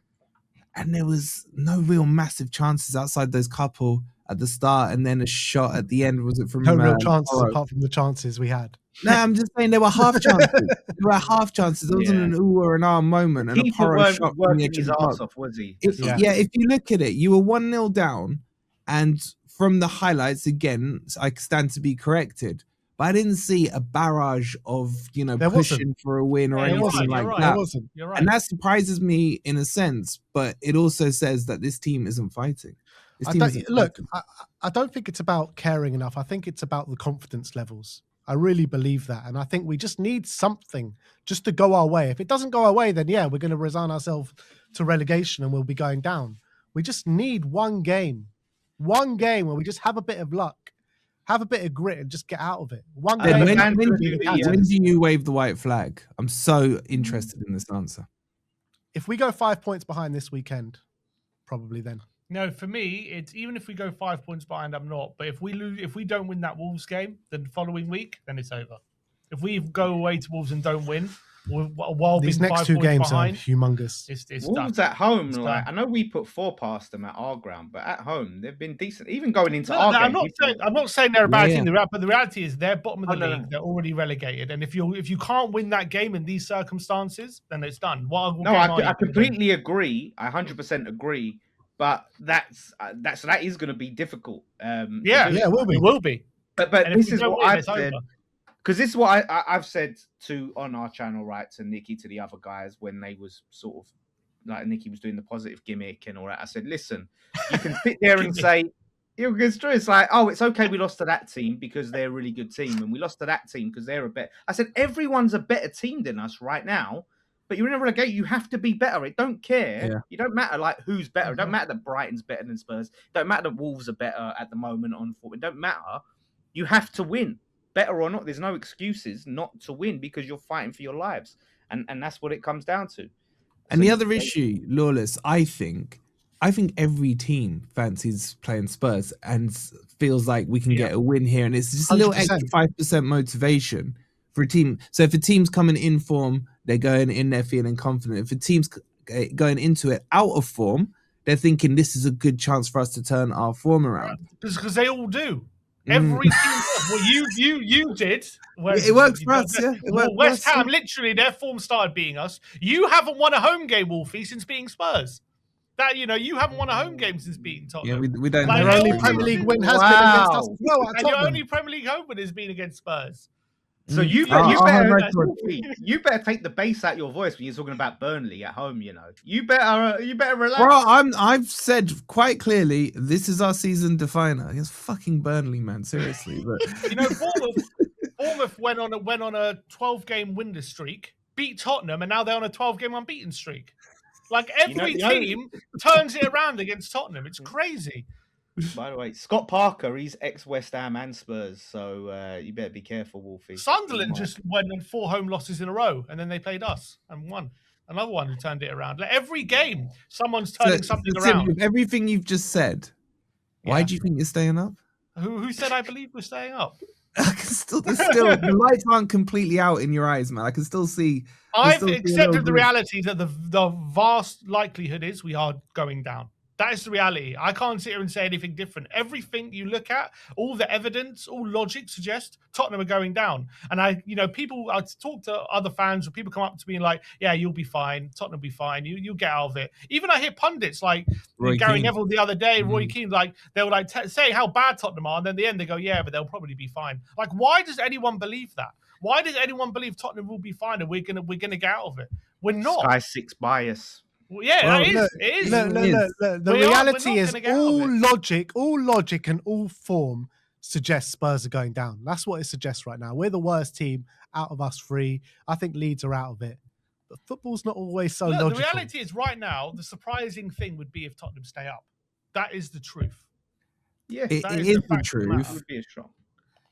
Speaker 2: and there was no real massive chances outside those couple at the start, and then a shot at the end. Was it from
Speaker 3: no real chances apart from the chances we had?
Speaker 2: No, I'm just saying there were half chances. There were half chances. There wasn't an ooh or an ah moment. And a Porro shot from the edge of the box.
Speaker 1: Off, was he?
Speaker 2: Yeah, if you look at it, you were 1-0 down, and from the highlights, again, I stand to be corrected. But I didn't see a barrage of, pushing for a win or anything like that.
Speaker 4: You're right.
Speaker 2: And that surprises me in a sense, but it also says that this team isn't fighting.
Speaker 3: I don't think it's about caring enough. I think it's about the confidence levels. I really believe that. And I think we just need something just to go our way. If it doesn't go our way, then we're going to resign ourselves to relegation and we'll be going down. We just need one game where we just have a bit of luck, have a bit of grit and just get out of it. One game.
Speaker 2: When do you wave the white flag? I'm so interested in this answer.
Speaker 3: If we go 5 points behind this weekend, probably then.
Speaker 4: No, for me, it's even if we go 5 points behind, I'm not. But if we don't win that Wolves game, then the following week, then it's over. If we go away to Wolves and don't win, while
Speaker 3: these next 2 games behind, are humongous.
Speaker 1: It's Wolves at home, I know we put 4 past them at our ground, but at home they've been decent. Even going into our game,
Speaker 4: I'm not saying they're a bad team, but the reality is they're bottom of the league. They're already relegated, and if you can't win that game in these circumstances, then it's done.
Speaker 1: I completely agree. I 100% agree. But that is going to be difficult.
Speaker 3: It will be.
Speaker 1: But this is what I've said, because this is what I've said on our channel, right, to Nicky, to the other guys when they was sort of like Nicky was doing the positive gimmick and all that. I said, listen, you can sit there and say, it's true. It's like, oh, it's okay. We lost to that team because they're a really good team, and we lost to that team because they're a better. I said everyone's a better team than us right now. But you're in a relegation, you have to be better. It don't care. Yeah. You don't matter like who's better. It don't matter that Brighton's better than Spurs. It don't matter that Wolves are better at the moment on form. It don't matter. You have to win. Better or not, there's no excuses not to win because you're fighting for your lives. And that's what it comes down to.
Speaker 2: And the other issue, Lawless, I think every team fancies playing Spurs and feels like we can get a win here. And it's just a little 100%. Extra 5% motivation for a team. So if a team's coming in form, they're going in there feeling confident. If a team's going into it out of form, they're thinking this is a good chance for us to turn our form around.
Speaker 4: Because they all do. Every team. Well, you did.
Speaker 2: It worked for us, yeah.
Speaker 4: West Ham, literally, their form started beating us. You haven't won a home game, Wolfie, since beating Spurs. That you haven't won a home game since beating Tottenham.
Speaker 2: Yeah, we don't.
Speaker 3: Their only Premier League win has been against us as well.
Speaker 4: And your only Premier League home win has been against Spurs.
Speaker 1: So you better take the bass out your voice when you're talking about Burnley at home. You better relax.
Speaker 2: Bro, I've said quite clearly this is our season definer against fucking Burnley, man. Seriously, but
Speaker 4: Bournemouth went on a 12-game winless streak, beat Tottenham, and now they're on a 12-game unbeaten streak. Like every team turns it around against Tottenham. It's crazy.
Speaker 1: By the way, Scott Parker, he's ex-West Ham and Spurs, so you better be careful, Wolfie.
Speaker 4: Sunderland just went on 4 home losses in a row, and then they played us and won. Another one who turned it around. Like every game, someone's turning something around.
Speaker 2: With everything you've just said, why do you think you're staying up?
Speaker 4: Who said I believe we're staying up?
Speaker 2: I can still the lights aren't completely out in your eyes, man. I can still see.
Speaker 4: I've accepted the reality that the vast likelihood is we are going down. That is the reality. I can't sit here and say anything different. Everything you look at, all the evidence, all logic suggests Tottenham are going down. And I talk to other fans, or people come up to me and like, yeah, you'll be fine. Tottenham will be fine. You'll get out of it. Even I hear pundits like Gary Neville the other day, Roy Keane, like they were like say how bad Tottenham are, and then at the end they go, yeah, but they'll probably be fine. Like, why does anyone believe that? Why does anyone believe Tottenham will be fine and we're gonna get out of it? We're not.
Speaker 1: Sky 6 bias.
Speaker 4: Well, yeah, it is.
Speaker 3: The reality is all logic and all form suggests Spurs are going down. That's what it suggests right now. We're the worst team out of us 3. I think Leeds are out of it. But football's not always so
Speaker 4: Look,
Speaker 3: logical.
Speaker 4: the reality is, right now, the surprising thing would be if Tottenham stay up. That is the truth.
Speaker 1: Yeah,
Speaker 2: It
Speaker 4: that
Speaker 2: is
Speaker 4: the
Speaker 2: the
Speaker 4: fact of the
Speaker 2: truth.
Speaker 4: matter.
Speaker 1: it would be a shock.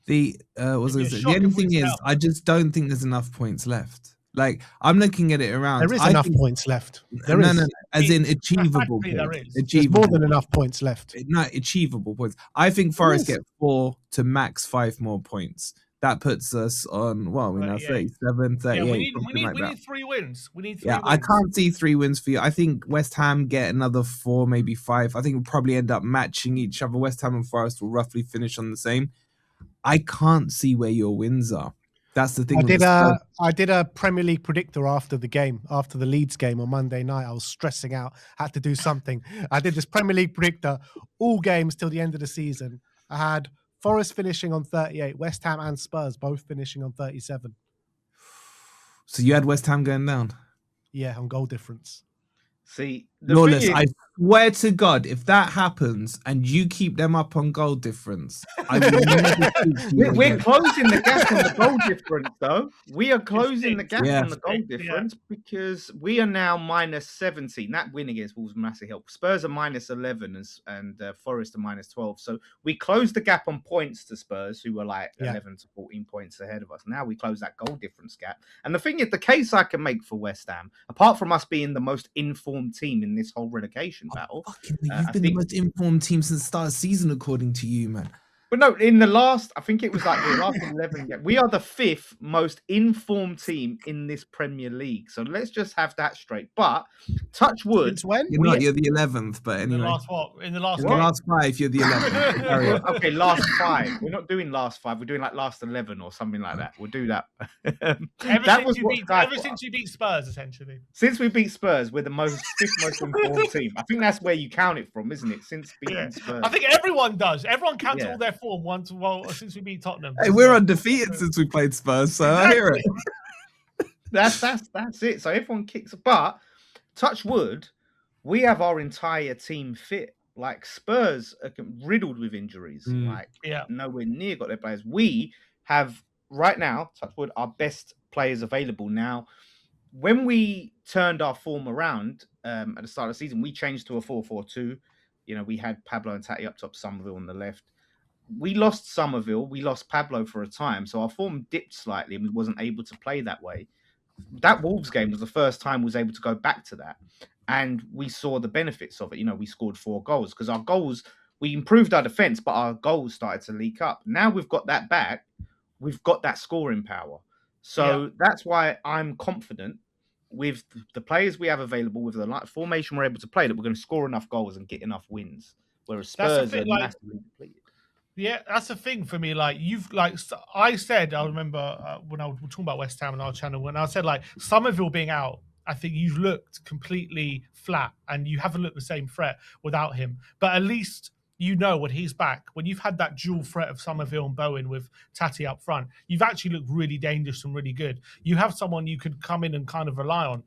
Speaker 2: The
Speaker 4: It'd be a
Speaker 2: the
Speaker 4: shock
Speaker 2: only
Speaker 4: if we
Speaker 2: thing
Speaker 4: stay
Speaker 2: is,
Speaker 4: up.
Speaker 2: I just don't think there's enough points left. Like, I'm looking at it around.
Speaker 3: There is
Speaker 2: I
Speaker 3: enough
Speaker 2: think,
Speaker 3: points left. There
Speaker 2: no,
Speaker 3: is.
Speaker 2: no, as in achievable
Speaker 4: Practically there
Speaker 2: points.
Speaker 4: is.
Speaker 3: There's
Speaker 2: Achievable.
Speaker 3: more than enough points left.
Speaker 2: No, achievable points. I think Forest get 4 to max 5 more points. That puts us on, well, we know 37, 38.
Speaker 4: Yeah, we
Speaker 2: that.
Speaker 4: need 3 wins. We need 3
Speaker 2: Yeah,
Speaker 4: wins.
Speaker 2: I can't see 3 wins for you. I think West Ham get another 4, maybe 5. I think we'll probably end up matching each other. West Ham and Forest will roughly finish on the same. I can't see where your wins are. That's the thing.
Speaker 3: I did a Premier League predictor after the game, after the Leeds game on Monday night. I was stressing out, had to do something. I did this Premier League predictor, all games till the end of the season. I had Forest finishing on 38, West Ham and Spurs both finishing on 37.
Speaker 2: So you had West Ham going down?
Speaker 3: Yeah, on goal difference.
Speaker 1: See, the
Speaker 2: Lawless,
Speaker 1: thing is,
Speaker 2: I swear to God, if that happens and you keep them up on goal difference, I will never speak to you
Speaker 1: we're
Speaker 2: again.
Speaker 1: closing the gap on the goal difference, though. We are closing the gap
Speaker 2: Yeah.
Speaker 1: on the goal difference because we are now minus 17. That win against Wolves massive help. Spurs are minus 11 and Forest are minus 12. So we closed the gap on points to Spurs, who were like 11 to 14 points ahead of us. Now we close that goal difference gap. And the thing is, the case I can make for West Ham, apart from us being the most informed team in this whole relegation battle.
Speaker 2: You've been the most informed team since the start of the season, according to you, man.
Speaker 1: But no, in the last, I think it was like the last 11. We are the 5th most informed team in this Premier League. So let's just have that straight. But touch wood.
Speaker 3: Since when?
Speaker 2: You're the 11th, but anyway.
Speaker 4: In the last what? In the last,
Speaker 2: in the last 5, you're the 11th.
Speaker 1: Okay, last 5. We're not doing last 5. We're doing like last 11 or something like that. We'll do that.
Speaker 4: Ever since you beat Spurs, essentially.
Speaker 1: Since we beat Spurs, we're the 5th most informed team. I think that's where you count it from, isn't it? Since beating Spurs.
Speaker 4: I think everyone does. Everyone counts all their form since we beat Tottenham.
Speaker 2: Hey, we're undefeated since we played Spurs, so exactly. I hear it.
Speaker 1: That's it. So everyone kicks, but touch wood, we have our entire team fit. Like Spurs are riddled with injuries. Nowhere near got their players. We have right now, touch wood, our best players available now. When we turned our form around at the start of the season, we changed to a 4-4-2. We had Pablo and Tati up top, Somerville on the left. We lost Somerville. We lost Pablo for a time. So our form dipped slightly and we wasn't able to play that way. That Wolves game was the first time we was able to go back to that. And we saw the benefits of it. We scored 4 goals because our goals, we improved our defense, but our goals started to leak up. Now we've got that back. We've got that scoring power. So that's why I'm confident with the players we have available, with the formation we're able to play, that we're going to score enough goals and get enough wins. Whereas Spurs are massively depleted.
Speaker 4: Yeah, that's the thing for me. I remember when I was talking about West Ham on our channel, when I said Somerville being out, I think you've looked completely flat and you haven't looked the same threat without him. But at least when he's back, when you've had that dual threat of Somerville and Bowen with Tati up front, you've actually looked really dangerous and really good. You have someone you could come in and kind of rely on.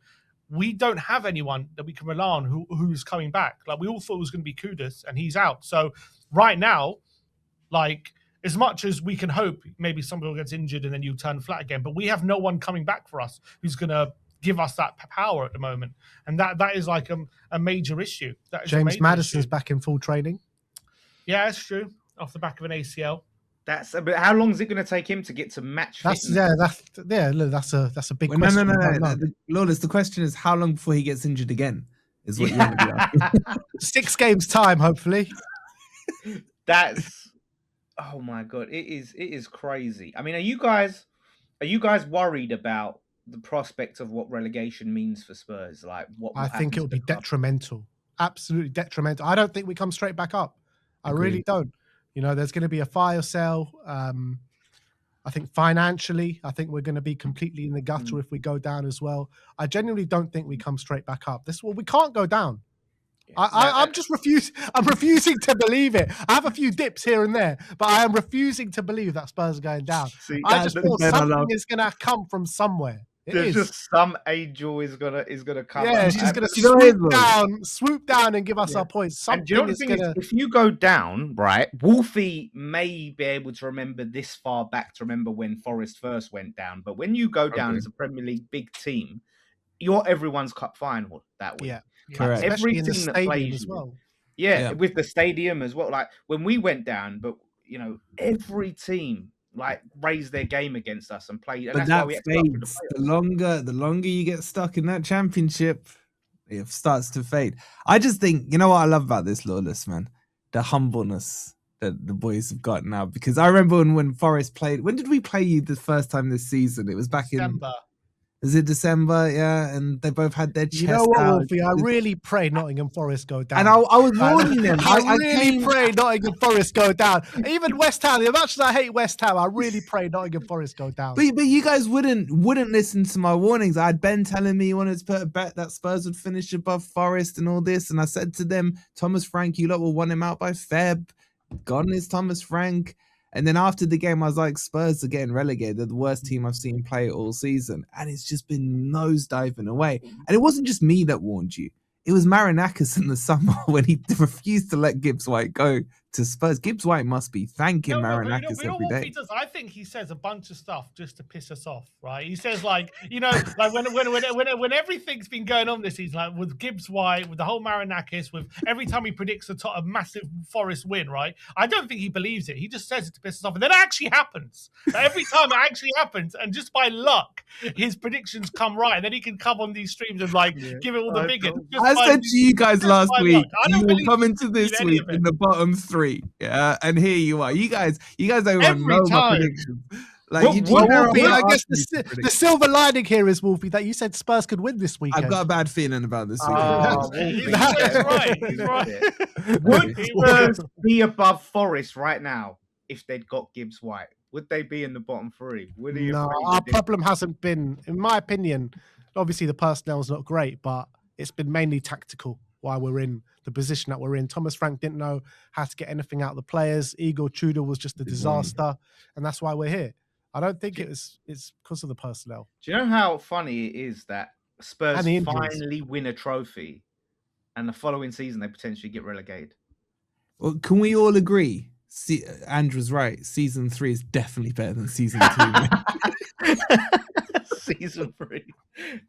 Speaker 4: We don't have anyone that we can rely on who's coming back. We all thought it was going to be Kudus and he's out. So right now, as much as we can hope maybe somebody gets injured and then you turn flat again, but we have no one coming back for us who's going to give us that power at the moment. And that is a major issue.
Speaker 3: James Maddison's back in full training.
Speaker 4: Yeah, that's true. Off the back of an ACL.
Speaker 1: But how long is it going to take him to get to match fitness?
Speaker 3: That's a big question.
Speaker 2: No. Lawless, the question is how long before he gets injured again? Is what you want to be asking.
Speaker 3: 6 games time, hopefully.
Speaker 1: That's oh my god, it is crazy. I mean, are you guys worried about the prospect of what relegation means for Spurs?
Speaker 3: I think it will be detrimental, absolutely detrimental. I don't think we come straight back up. I really don't. There's going to be a fire sale. I think financially, we're going to be completely in the gutter if we go down as well. I genuinely don't think we come straight back up. We can't go down. I'm just refusing. I'm refusing to believe it. I have a few dips here and there, but I am refusing to believe that Spurs are going down. I just thought something is going to come from somewhere.
Speaker 1: There's just some angel is gonna come.
Speaker 3: Yeah, she's gonna swoop down and give us our points. Something is gonna.
Speaker 1: If you go down, right, Wolfie may be able to remember this far back to remember when Forest first went down. But when you go down as a Premier League big team, you're everyone's cup final that week.
Speaker 3: Yeah,
Speaker 2: correct.
Speaker 3: Especially
Speaker 1: Every
Speaker 3: in the
Speaker 1: team that
Speaker 3: stadium
Speaker 1: plays
Speaker 3: as
Speaker 1: you,
Speaker 3: well.
Speaker 1: yeah, with the stadium as well. Like when we went down, but every team like raised their game against us and played, and
Speaker 2: But
Speaker 1: that's why
Speaker 2: that
Speaker 1: we had to go through the
Speaker 2: fades.
Speaker 1: playoffs.
Speaker 2: The longer you get stuck in that championship, it starts to fade. I just think, you know what I love about this, Lawless, man? The humbleness that the boys have got now. Because I remember when Forest played. When did we play you the first time this season? It was back
Speaker 4: December.
Speaker 2: Is it December? Yeah, and they both had their chest
Speaker 3: You know what,
Speaker 2: out.
Speaker 3: Wolfie? I really pray Nottingham Forest go down.
Speaker 2: And I was warning them.
Speaker 3: I really pray Nottingham Forest go down. Even West Ham, as much as I hate West Ham, I really pray Nottingham Forest go down.
Speaker 2: But you guys wouldn't listen to my warnings. I had Ben telling me he wanted to put a bet that Spurs would finish above Forest and all this. And I said to them, Thomas Frank, you lot will want him out by Feb. Gone is Thomas Frank. And then after the game, I was like, Spurs are getting relegated. They're the worst team I've seen play all season. And it's just been nosediving away. And it wasn't just me that warned you. It was Marinakis in the summer when he refused to let Gibbs White go to Spurs. Gibbs White must be thanking Marinakis every day.
Speaker 4: What he does? I think he says a bunch of stuff just to piss us off, right? He says like when everything's been going on this season, like with Gibbs White, with the whole Marinakis, with every time he predicts a massive Forest win, right? I don't think he believes it. He just says it to piss us off, and then it actually happens. Every time it actually happens, and just by luck, his predictions come right, and then he can come on these streams and give it all the figures.
Speaker 2: I said to you guys last week, you will come into this
Speaker 4: believe
Speaker 2: week in the bottom 3. Yeah, and here you are. You guys don't even know my predictions. Like,
Speaker 3: Wolfie, I guess the silver lining here is, Wolfie, that you said Spurs could win this weekend.
Speaker 2: I've got a bad feeling about this weekend.
Speaker 4: That's right. He's right.
Speaker 1: Would Spurs be above Forest right now if they'd got Gibbs White? Would they be in the bottom 3?
Speaker 3: No, our problem hasn't been, in my opinion, obviously the personnel's not great, but it's been mainly tactical why we're in the position that we're in. Thomas Frank didn't know how to get anything out of the players. Igor Tudor was just a disaster, and that's why we're here. I don't think it's because of the personnel.
Speaker 1: Do you know how funny it is that Spurs finally win a trophy and the following season they potentially get relegated?
Speaker 2: Well, can we all agree? Andrew's right. Season 3 is definitely better than season 2.
Speaker 1: Season 3.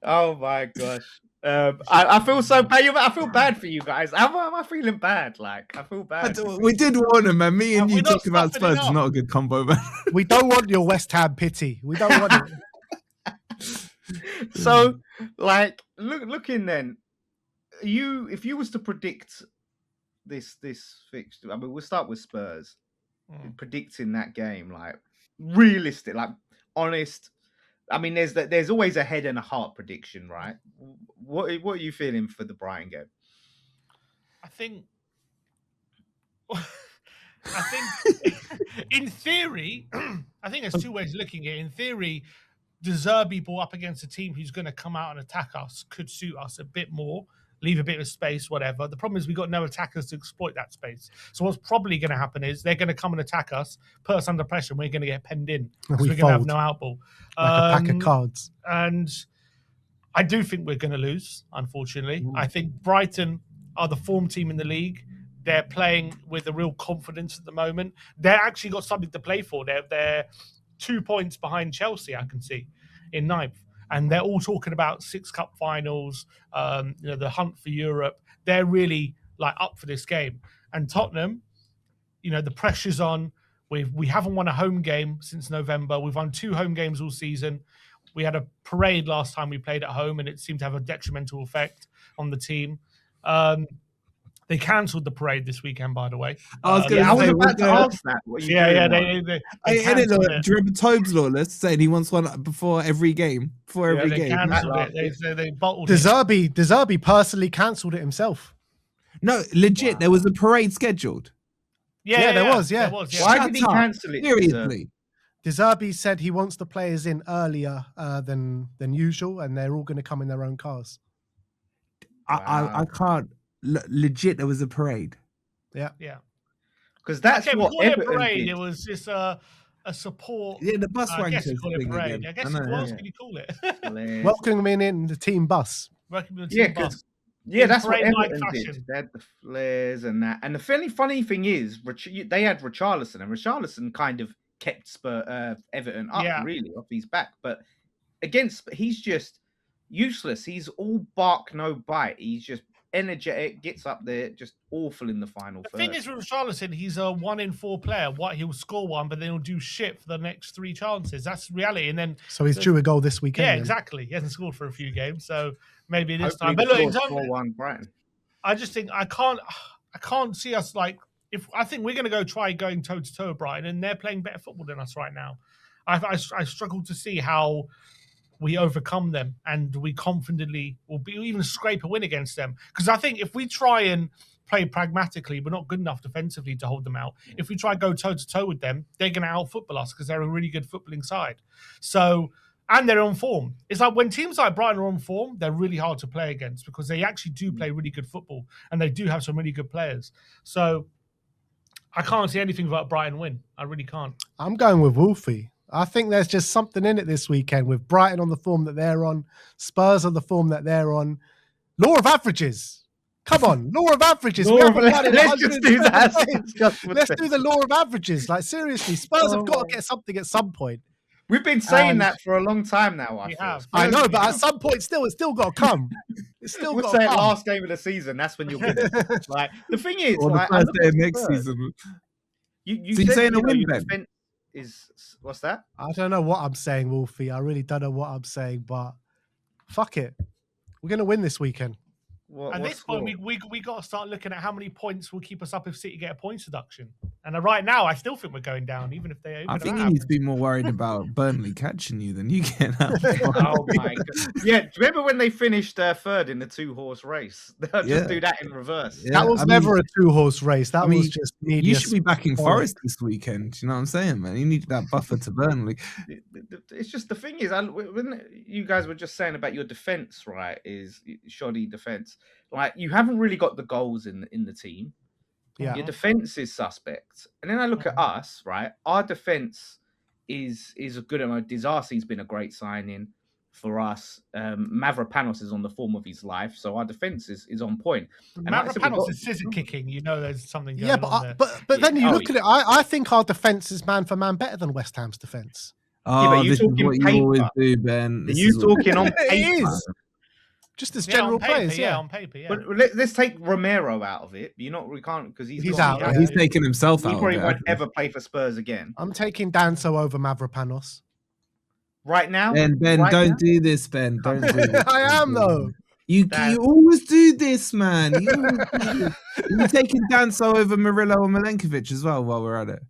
Speaker 1: Oh my gosh. I feel so bad. I feel bad for you guys. How am I feeling bad? Like, I feel bad.
Speaker 2: We did warn him, man. Me and you talking about Spurs is not a good combo, man.
Speaker 3: We don't want your West Ham pity. We don't want
Speaker 1: it. So, like, looking then, if you was to predict this fixture, I mean, we'll start with Spurs. Predicting that game, like realistic, like honest. I mean, there's always a head and a heart prediction, right? What are you feeling for the Brighton game?
Speaker 4: I think in theory, I think there's 2 ways of looking at it. In theory, De Zerbi ball up against a team who's going to come out and attack us could suit us a bit more, leave a bit of space, whatever. The problem is we've got no attackers to exploit that space. So what's probably going to happen is they're going to come and attack us, put us under pressure, and we're going to get penned in. We're going to have no outball.
Speaker 3: Like a pack of cards.
Speaker 4: And I do think we're going to lose, unfortunately. I think Brighton are the form team in the league. They're playing with a real confidence at the moment. They're actually got something to play for. They're 2 points behind Chelsea, I can see, in 9th. And they're all talking about 6 cup finals, the hunt for Europe. They're really like up for this game. And Tottenham, the pressure's on. We haven't won a home game since November. We've won 2 home games all season. We had a parade last time we played at home, and it seemed to have a detrimental effect on the team. They cancelled the parade this weekend, by the way.
Speaker 1: I was about to ask that.
Speaker 2: Do you remember Tobes Lawless saying he wants one before every game?
Speaker 4: They cancelled it. They bottled it.
Speaker 3: De Zerbi personally cancelled it himself.
Speaker 2: No, legit. Wow. There was a parade scheduled.
Speaker 3: Yeah, there was.
Speaker 1: Why did he cancel it?
Speaker 3: Seriously. De Zerbi said he wants the players in earlier than usual, and they're all going to come in their own cars.
Speaker 2: I can't. Legit, there was a parade.
Speaker 3: Yeah.
Speaker 1: Because that's what Everton
Speaker 4: parade.
Speaker 1: did.
Speaker 4: It was just a support.
Speaker 2: Yeah, the bus wankers.
Speaker 4: I guess you call it parade. I guess what else can you call it?
Speaker 3: Welcoming in the team bus.
Speaker 4: Welcoming the team bus.
Speaker 1: Yeah, that's what Everton did. They had the flares and that. And the funny thing is, they had Richarlison, and Richarlison kind of kept Everton up really off his back. But he's just useless. He's all bark, no bite. He's just energetic, gets up there, just awful in the final
Speaker 4: The
Speaker 1: third.
Speaker 4: thing is with Richarlison, he's a 1 in 4 player. He'll score one, but then he'll do shit for the next 3 chances. That's reality. And then
Speaker 3: So he's due a goal this weekend.
Speaker 4: Yeah,
Speaker 3: then.
Speaker 4: exactly. He hasn't scored for a few games, so maybe this
Speaker 1: Hopefully
Speaker 4: time. But look, in
Speaker 1: scores
Speaker 4: terms,
Speaker 1: 4-1 Brighton.
Speaker 4: I just think I can't see us like if I think we're going to try going toe to toe with Brighton, and they're playing better football than us right now. I struggle to see how we overcome them and we confidently will even scrape a win against them. Because I think if we try and play pragmatically, we're not good enough defensively to hold them out. If we try to go toe to toe with them, they're going to out football us because they're a really good footballing side. So. And they're on form. It's like when teams like Brighton are on form, they're really hard to play against because they actually do play really good football and they do have some really good players. So I can't see anything but Brighton win. I really can't.
Speaker 3: I'm going with Wolfie. I think there's just something in it this weekend with Brighton on the form that they're on, Spurs on the form that they're on. Law of averages. Come on, law of averages.
Speaker 1: Let's just do that.
Speaker 3: Let's do the law of averages. Like, seriously, Spurs have got to get something at some point.
Speaker 1: We've been saying that for a long time now.
Speaker 3: I know, but at some point, it's still got to come. It's still got to come.
Speaker 1: Last game of the season. That's when you'll win. Like the thing is,
Speaker 2: or
Speaker 1: like,
Speaker 2: the first day of next season.
Speaker 1: You saying a win then? Is what's that?
Speaker 3: I don't know what I'm saying, Wolfie. I really don't know what I'm saying, but fuck it, we're gonna win this weekend.
Speaker 4: At this point, we got to start looking at how many points will keep us up if City get a points deduction. And right now, I still think we're going down, even if they.
Speaker 2: I think you need to be more worried about Burnley catching you than you getting out.
Speaker 1: Oh my god! Yeah, do you remember when they finished third in the 2-horse race? They'll just do that in reverse.
Speaker 3: Yeah. That was never a 2-horse race. That was just media.
Speaker 2: You should be backing Forest this weekend. You know what I'm saying, man? You need that buffer to Burnley.
Speaker 1: It's just the thing is, when you guys were just saying about your defense, right? Is shoddy defense. Like you haven't really got the goals in the team.
Speaker 3: Yeah.
Speaker 1: Your defense is suspect. And then I look at us, right? Our defense is a good amount. Disasi's been a great signing for us. Mavropanos is on the form of his life, so our defense is on point.
Speaker 4: Mavropanos is scissor kicking. You know, there's something going on there.
Speaker 3: But then you look at it. I think our defense is man for man better than West Ham's defense.
Speaker 2: Oh, this is what you always do, Ben.
Speaker 1: Are you talking on paper?
Speaker 3: It is. Just as general players,
Speaker 4: on paper, yeah.
Speaker 1: But let's take Romero out of it. We can't because he's
Speaker 3: out.
Speaker 2: Yeah. He's taking himself out.
Speaker 1: He probably won't ever play for Spurs again.
Speaker 3: I'm taking Danso over Mavropanos.
Speaker 1: Right now?
Speaker 2: Ben, don't do this, Ben. Don't do this.
Speaker 3: I am, though.
Speaker 2: You always do this, man. You're taking Danso over Murillo and Milenkovic as well while we're at it.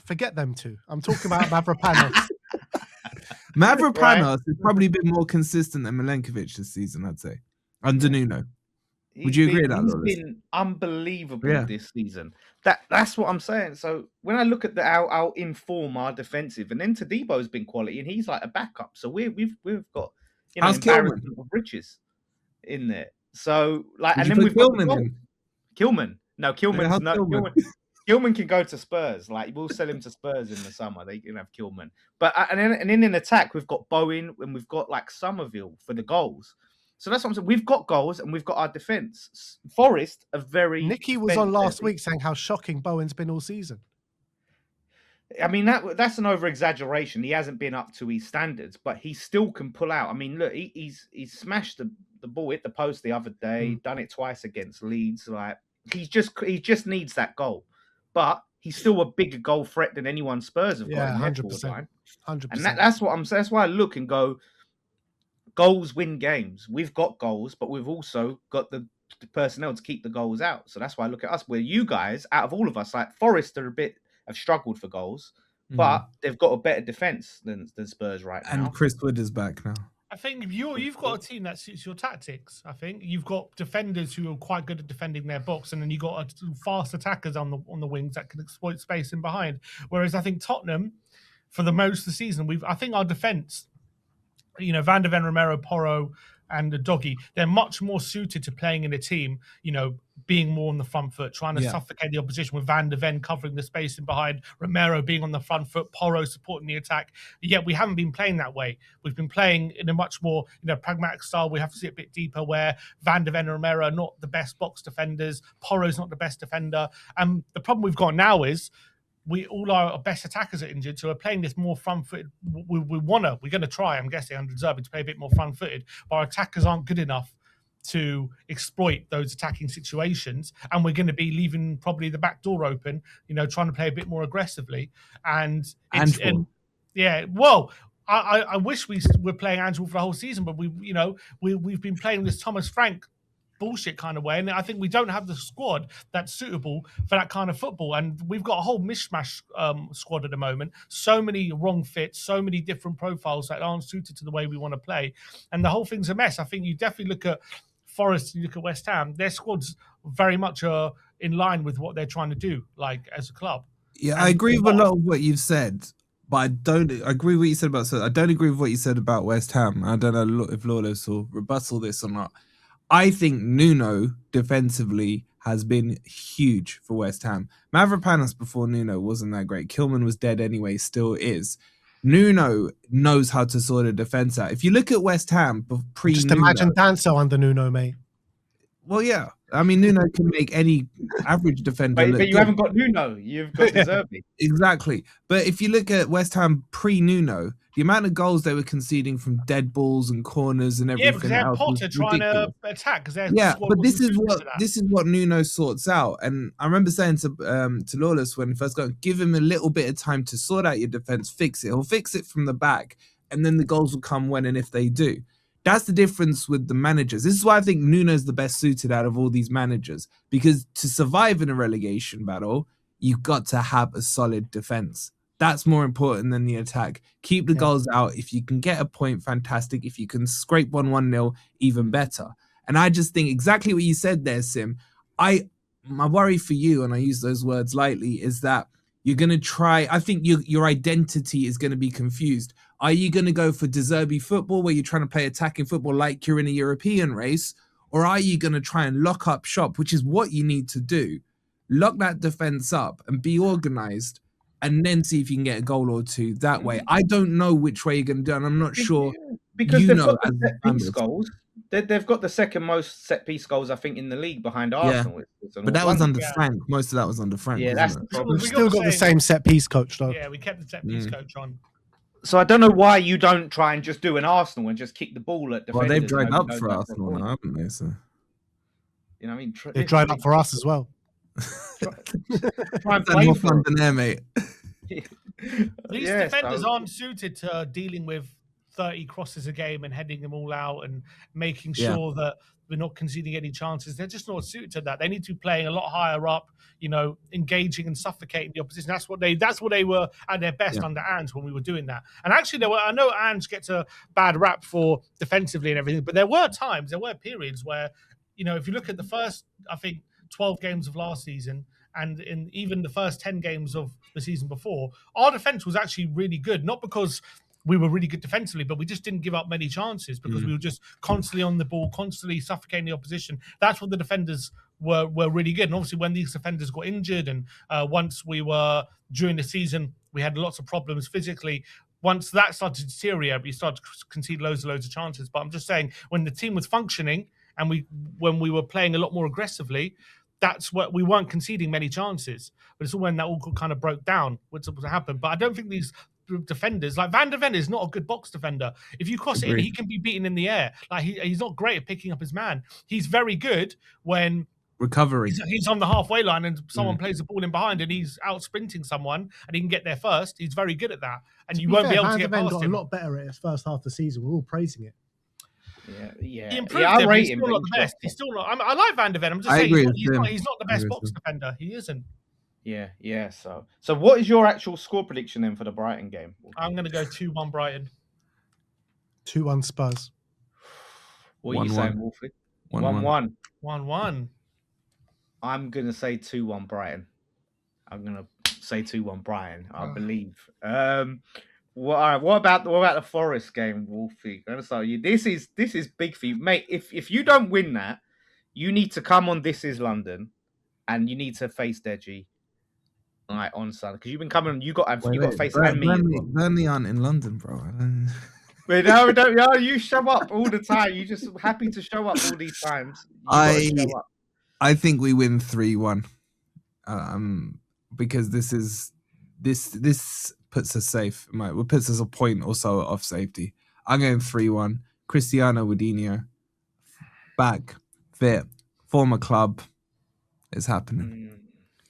Speaker 3: Forget them two. I'm talking about Mavropanos.
Speaker 2: Mavropanos has probably been more consistent than Milenkovic this season, I'd say. Under Nuno. Would you agree with that?
Speaker 1: He's been unbelievable this season. That's what I'm saying. So when I look at our inform, our defensive, and then Tadebo's been quality, and he's like a backup. So we've got embarrassment of riches in there. So like, and then we've got Kilman. No, Kilman's not. Kilman can go to Spurs. Like we'll sell him to Spurs in the summer. They can have Kilman. But and then in attack we've got Bowen and we've got like Somerville for the goals. So that's what I'm saying. We've got goals and we've got our defense. Forest are very.
Speaker 3: Nicky was on last week saying how shocking Bowen's been all season.
Speaker 1: I mean that's an over exaggeration. He hasn't been up to his standards, but he still can pull out. I mean, look, he's smashed the ball, hit the post the other day. Done it twice against Leeds. Like he just needs that goal. But he's still a bigger goal threat than anyone Spurs have got.
Speaker 3: Yeah, 100%. 100%.
Speaker 1: And that's what I'm saying. That's why I look and go, goals win games. We've got goals, but we've also got the personnel to keep the goals out. So that's why I look at us. Where you guys, out of all of us, like Forest have struggled for goals, but they've got a better defense than Spurs right now.
Speaker 2: And Chris Wood is back now.
Speaker 4: I think you've got a team that suits your tactics. I think you've got defenders who are quite good at defending their box, and then you've got fast attackers on the wings that can exploit space in behind. Whereas I think Tottenham, for the most of the season, I think our defense, Van de Ven, Romero, Porro, and the Doggy, they're much more suited to playing in a team, being more on the front foot, trying to suffocate the opposition with Van de Ven covering the space in behind, Romero being on the front foot, Porro supporting the attack. Yet we haven't been playing that way. We've been playing in a much more pragmatic style. We have to see it a bit deeper where Van de Ven and Romero are not the best box defenders. Porro's not the best defender. And the problem we've got now is all our best attackers are injured, so we're playing this more front-footed. We're going to try, I'm guessing, under Zerbi to play a bit more front-footed, but our attackers aren't good enough to exploit those attacking situations, and we're going to be leaving probably the back door open, trying to play a bit more aggressively. And yeah, well, I wish we were playing Angel for the whole season, but we've been playing this Thomas Frank bullshit kind of way, and I think we don't have the squad that's suitable for that kind of football. And we've got a whole mishmash squad at the moment, so many wrong fits, so many different profiles that aren't suited to the way we want to play, and the whole thing's a mess. I think you definitely look at Forest, you look at West Ham, their squads very much are in line with what they're trying to do, like as a club.
Speaker 2: Yeah, I agree with a lot of what you've said, but I don't agree with what you said about. So I don't agree with what you said about West Ham. I don't know if Lawless will rebuttal this or not. I think Nuno defensively has been huge for West Ham. Mavropanos before Nuno wasn't that great. Kilman was dead anyway, still is. Nuno knows how to sort of defense out. If you look at West Ham pre-Nuno...
Speaker 3: Just imagine Danso under Nuno, mate.
Speaker 2: Well, yeah. I mean, Nuno can make any average defender look
Speaker 1: but you
Speaker 2: good.
Speaker 1: haven't got Nuno. You've got Zerbi.
Speaker 2: Exactly. But if you look at West Ham pre-Nuno, the amount of goals they were conceding from dead balls and corners and everything
Speaker 4: because they had
Speaker 2: else
Speaker 4: Potter trying
Speaker 2: ridiculous.
Speaker 4: To attack.
Speaker 2: But this is what Nuno sorts out. And I remember saying to Lawless when he first got, give him a little bit of time to sort out your defense, fix it. He'll fix it from the back, and then the goals will come when and if they do. That's the difference with the managers. This is why I think Nuno's the best suited out of all these managers, because to survive in a relegation battle, you've got to have a solid defense. That's more important than the attack. Keep the goals out. If you can get a point, fantastic. If you can scrape 1-0, even better. And I just think exactly what you said there, Sim. My worry for you, and I use those words lightly, is that you're going to try, I think your identity is going to be confused. Are you going to go for De Zerbi football where you're trying to play attacking football like you're in a European race? Or are you going to try and lock up shop, which is what you need to do? Lock that defense up and be organized, and then see if you can get a goal or two that way. I don't know which way you're going to do it, and I'm not sure.
Speaker 1: Because they've got the set-piece goals. They've got the second most set-piece goals, I think, in the league behind Arsenal.
Speaker 2: But that was under Frank. Most of that was under Frank.
Speaker 1: Yeah, that's the problem.
Speaker 3: We've still got the same set-piece coach, though.
Speaker 4: Yeah, we kept the set-piece coach on.
Speaker 1: So I don't know why you don't try and just do an Arsenal and just kick the ball at defenders.
Speaker 2: Well, they've dried up for Arsenal now, haven't they? So.
Speaker 1: You know what I mean?
Speaker 3: They've dried up for us as well.
Speaker 1: Try and play
Speaker 2: more
Speaker 1: for
Speaker 2: fun than there, mate.
Speaker 4: These defenders aren't suited to dealing with 30 crosses a game and heading them all out and making sure that we're not conceding any chances. They're just not suited to that. They need to be playing a lot higher up, engaging and suffocating the opposition. That's what they were at their best under Ange when we were doing that. And actually, I know Ange gets a bad rap for defensively and everything, but there were periods where, if you look at the first, I think, 12 games of last season, and in even the first 10 games of the season before, our defense was actually really good. Not because we were really good defensively, but we just didn't give up many chances because we were just constantly on the ball, constantly suffocating the opposition. That's what the defenders were really good. And obviously when these defenders got injured and once during the season, we had lots of problems physically. Once that started to deteriorate, we started to concede loads of chances. But I'm just saying, when the team was functioning and when we were playing a lot more aggressively, that's what we weren't conceding many chances. But it's all when that all kind of broke down, what's happened. But I don't think these defenders, like Van der Ven is not a good box defender. If you cross it in, he can be beaten in the air. Like he's not great at picking up his man. He's very good when
Speaker 2: recovering.
Speaker 4: He's on the halfway line and someone plays the ball in behind and he's out sprinting someone and he can get there first. He's very good at that. And you won't be able to get past him.
Speaker 3: Van der Ven got a lot better at his first half of the season. We're all praising it.
Speaker 1: Yeah.
Speaker 4: He improved him, but he's still not the best. He's still not. I like Van der Ven. I'm just saying he's not the best box defender. He isn't.
Speaker 1: Yeah. So what is your actual score prediction then for the Brighton game?
Speaker 4: I'm going to go 2-1 Brighton.
Speaker 3: 2-1 Spurs.
Speaker 1: What are you saying, Wolfie?
Speaker 2: 1-1.
Speaker 4: 1-1.
Speaker 1: I'm going to say 2-1 Brighton. I'm going to say 2-1 Brighton, I believe. What about the Forest game, Wolfie? I'm going to start with you. This is big for you, mate. If you don't win that, you need to come on This Is London, and you need to face Deji, like on Sunday, because you've been coming. You got to face
Speaker 2: Burnley aren't in London, bro.
Speaker 1: Wait, no, don't. No, you show up all the time. You just happy to show up all these times.
Speaker 2: I think we win 3-1. Because this is this puts us safe. It puts us a point or so off safety. I'm going 3-1. Cristiano Ronaldo back, fit, former club. It's happening.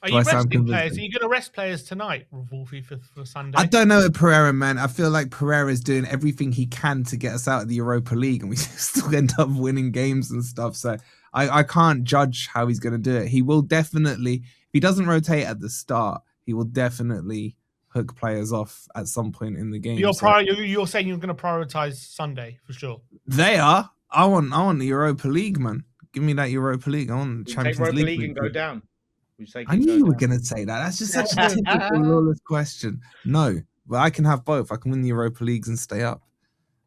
Speaker 4: Are you resting players? Are you going to rest players tonight, Wolfie, for Sunday?
Speaker 2: I don't know Pereira, man. I feel like Pereira is doing everything he can to get us out of the Europa League, and we still end up winning games and stuff. So I can't judge how he's going to do it. He will definitely, if he doesn't rotate at the start, he will definitely hook players off at some point in the game.
Speaker 4: You're saying you're going to prioritize Sunday for sure.
Speaker 2: They are. I want the Europa League, man. Give me that Europa League. I want the Champions
Speaker 1: Europa
Speaker 2: League.
Speaker 1: League and go down.
Speaker 2: I knew you were going to say that. That's just such a typical lawless question. No, but I can have both. I can win the Europa Leagues and stay up,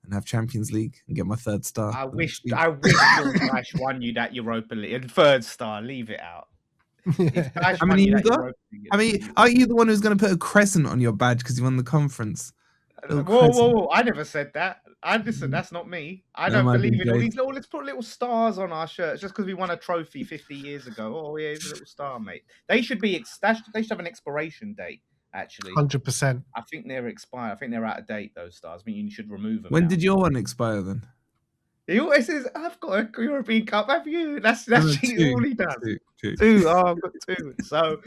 Speaker 2: and have Champions League and get my 3rd star.
Speaker 1: I wish your Clash won you that Europa League and 3rd star. Leave it out.
Speaker 2: How many you got? I mean, are you the one who's going to put a crescent on your badge because you won the conference?
Speaker 1: Whoa! I never said that. Listen, that's not me. I don't believe in all these. Let's put little stars on our shirts just because we won a trophy 50 years ago. Oh yeah, he's a little star, mate. They should have an expiration date. Actually,
Speaker 3: 100%.
Speaker 1: I think they're expired. I think they're out of date. Those stars. I mean, you should remove them.
Speaker 2: When did your one expire then?
Speaker 1: He always says, "I've got a European Cup. Have you?" That's all he does. Two. Oh, I've got 2. So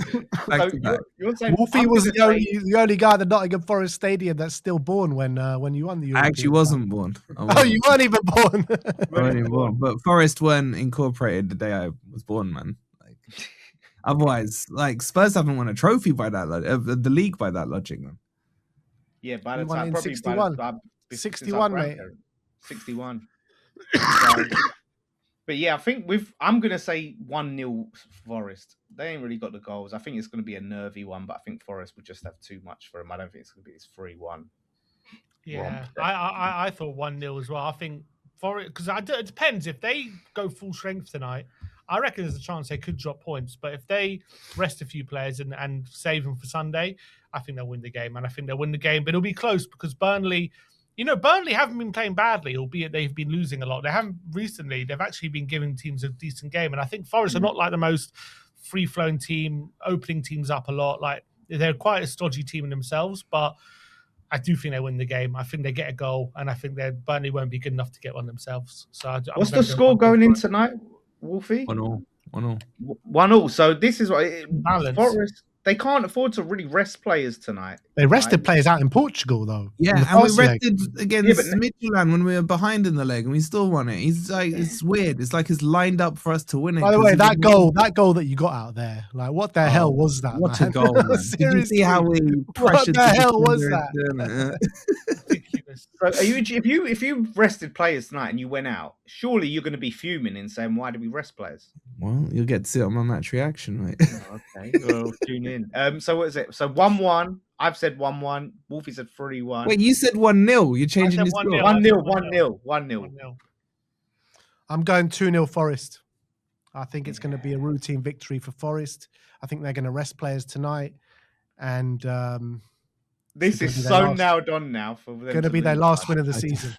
Speaker 1: you're saying
Speaker 3: Wolfie was the only guy at the Nottingham Forest Stadium that's still born when you won the European
Speaker 2: I actually wasn't born.
Speaker 3: Oh, you weren't even born.
Speaker 2: I wasn't even born. But Forest weren't incorporated the day I was born, man. Otherwise, Spurs haven't won a trophy by that the league by that logic, man.
Speaker 1: Yeah, by the time probably
Speaker 3: 61. 61, mate.
Speaker 1: 61. But yeah, I think I'm going to say 1-0 Forest. They ain't really got the goals. I think it's going to be a nervy one, but I think Forest will just have too much for them. I don't think it's going to be this 3-1.
Speaker 4: Yeah, I thought 1-0 as well. I think Forest, because it depends. If they go full strength tonight, I reckon there's a chance they could drop points. But if they rest a few players and save them for Sunday, I think they'll win the game. And I think they'll win the game, but it'll be close because Burnley haven't been playing badly, albeit they've been losing a lot. They haven't recently. They've actually been giving teams a decent game. And I think Forest are not like the most free-flowing team, opening teams up a lot. Like, they're quite a stodgy team in themselves, but I do think they win the game. I think they get a goal, and I think Burnley won't be good enough to get one themselves. So
Speaker 1: what's the score going in tonight, Wolfie?
Speaker 2: 1-1.
Speaker 1: 1-1. So this is what
Speaker 4: Forest.
Speaker 1: They can't afford to really rest players tonight.
Speaker 3: They rested players out in Portugal, though.
Speaker 2: Yeah, and we rested against Midtjylland when we were behind in the leg, and we still won it. It's weird. It's like it's lined up for us to win it.
Speaker 3: By the way, that goal that you got out there, what the hell was that?
Speaker 2: What a goal, man. Did you see how we pressured?
Speaker 3: What the hell was that?
Speaker 1: So if you rested players tonight and you went out, surely you're going to be fuming and saying, "Why did we rest players?"
Speaker 2: Well, you'll get to see it on my match reaction, mate.
Speaker 1: Okay, well, tune in. So what is it? So 1-1. I've said 1-1. Wolfie said 3-1.
Speaker 2: Wait, you said 1-0. You're changing this score.
Speaker 1: 1-0.
Speaker 3: I'm going 2-0 Forest. I think it's going to be a routine victory for Forest. I think they're going to rest players tonight, and
Speaker 1: this is so nailed on now for them.
Speaker 3: Going to be their last win of the season.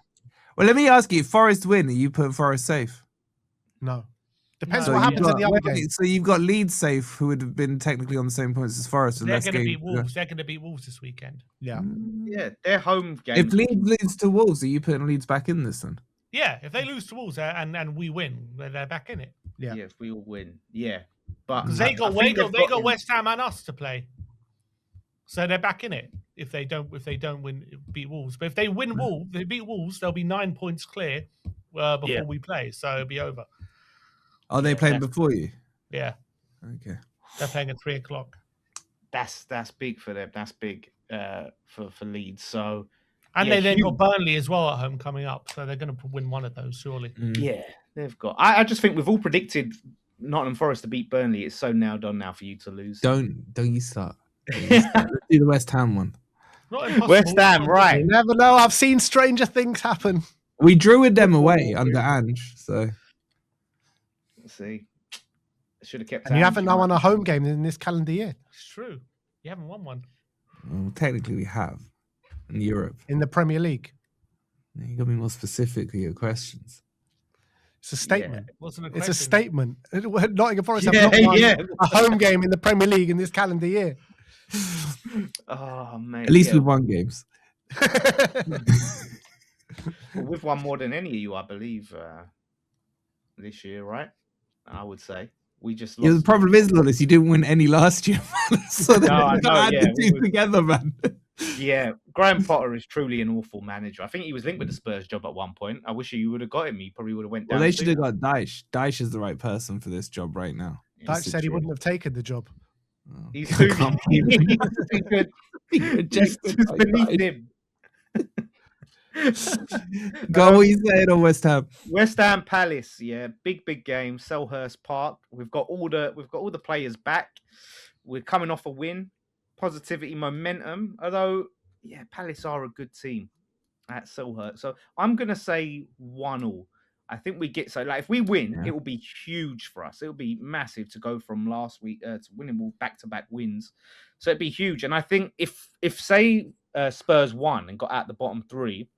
Speaker 2: Well, let me ask you: if Forest win, are you putting Forest safe?
Speaker 3: No. Depends what happens in the other game.
Speaker 2: So you've got Leeds safe, who would have been technically on the same points as Forest.
Speaker 4: They're going to beat Wolves. They're going to beat Wolves this weekend.
Speaker 3: Yeah.
Speaker 1: Yeah, their home game.
Speaker 2: If Leeds lose to Wolves, are you putting Leeds back in this then?
Speaker 4: Yeah, if they lose to Wolves and we win, they're back in it.
Speaker 3: Yeah,
Speaker 1: if we all win. Yeah. But
Speaker 4: because they got West Ham and us to play. So they're back in it if they don't beat Wolves. But if they win Wolves, they beat Wolves, they'll be 9 points clear before we play. So it'll be over.
Speaker 2: Are they playing before you?
Speaker 4: Yeah.
Speaker 2: Okay.
Speaker 4: They're playing at 3:00.
Speaker 1: That's big for them. That's big for Leeds. So
Speaker 4: they then got Burnley as well at home coming up. So they're going to win one of those surely.
Speaker 1: Yeah, they've got. I just think we've all predicted Nottingham Forest to beat Burnley. It's so nailed on now for you to lose.
Speaker 2: Don't you start. Let's do the West Ham one.
Speaker 1: West Ham, right?
Speaker 3: You never know. I've seen stranger things happen.
Speaker 2: We drew with them away under Ange, so.
Speaker 1: Let's see. Should have kept.
Speaker 3: And you haven't now won a home game in this calendar year.
Speaker 4: It's true. You haven't won one.
Speaker 2: Well, technically, we have in Europe.
Speaker 3: In the Premier League.
Speaker 2: You got to be more specific with your questions.
Speaker 3: It's a statement.
Speaker 4: Yeah,
Speaker 3: it's a statement. Nottingham Forest have not won a home game in the Premier League in this calendar year.
Speaker 1: Oh mate,
Speaker 2: At least
Speaker 1: yeah.
Speaker 2: we've won games.
Speaker 1: Well, we've won more than any of you, I believe, this year, right? I would say we just
Speaker 2: Yeah,
Speaker 1: lost.
Speaker 2: the problem is, Lawless, you didn't win any last year, man. So then
Speaker 1: No, I
Speaker 2: you
Speaker 1: know,
Speaker 2: can't add
Speaker 1: yeah,
Speaker 2: the two together, man.
Speaker 1: Yeah, Graham Potter is truly an awful manager. I think he was linked with the Spurs job at one point. I wish you would have got him. He probably would have went
Speaker 2: Well,
Speaker 1: down.
Speaker 2: they should have
Speaker 1: Sooner.
Speaker 2: got Dyche. Dyche is the right person for this job right now.
Speaker 3: Dyche said he wouldn't have taken the job.
Speaker 2: Oh.
Speaker 1: He's too,
Speaker 2: Can't
Speaker 1: he's
Speaker 2: believe it.
Speaker 1: too good.
Speaker 2: He
Speaker 1: He's
Speaker 2: rejected
Speaker 1: just
Speaker 2: by
Speaker 1: beneath
Speaker 2: Dyche.
Speaker 1: him.
Speaker 2: Go, what you saying on West Ham?
Speaker 1: West Ham Palace, yeah, big game. Selhurst Park. We've got all the players back. We're coming off a win, positivity, momentum. Although, yeah, Palace are a good team at Selhurst, so I'm gonna say 1-1. I think we get so like if we win, it will be huge for us. It will be massive to go from last week to winning all back-to-back wins. So it'd be huge, and I think if say Spurs won and got out the bottom three.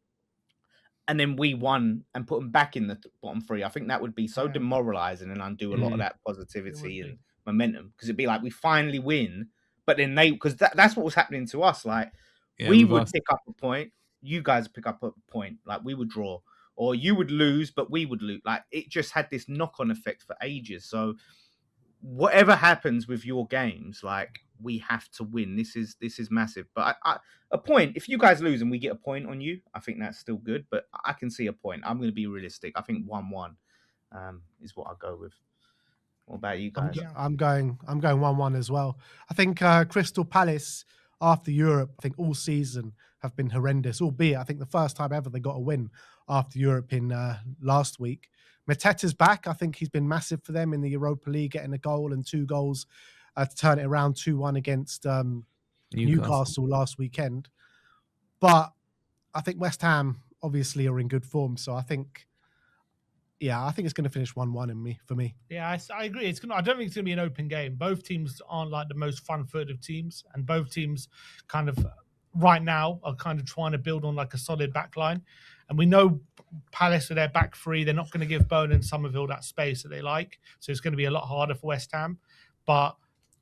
Speaker 1: And then we won and put them back in the bottom three. I think that would be so demoralizing and undo a lot of that positivity and momentum. Because it'd be like we finally win, but then because that's what was happening to us. Like we would pick up a point, you guys would pick up a point. Like we would draw, or you would lose, but we would lose. Like it just had this knock-on effect for ages. So whatever happens with your games, like we have to win. This is massive. But a point, if you guys lose and we get a point on you, I think that's still good. But I can see a point. I'm going to be realistic. I think 1-1 is what I'll go with. What about you guys?
Speaker 3: I'm going 1-1 as well. I think Crystal Palace after Europe, I think all season have been horrendous. Albeit, I think the first time ever they got a win after Europe in last week. Mateta's back. I think he's been massive for them in the Europa League, getting a goal and 2 goals to turn it around 2-1 against Newcastle last weekend. But I think West Ham obviously are in good form. So I think it's going to finish 1-1 for me.
Speaker 4: Yeah, I agree. I don't think it's going to be an open game. Both teams aren't like the most fun-footed teams, and both teams kind of right now are kind of trying to build on like a solid back line. And we know Palace with their back three, they're not going to give Bone and Somerville that space that they like. So it's going to be a lot harder for West Ham. But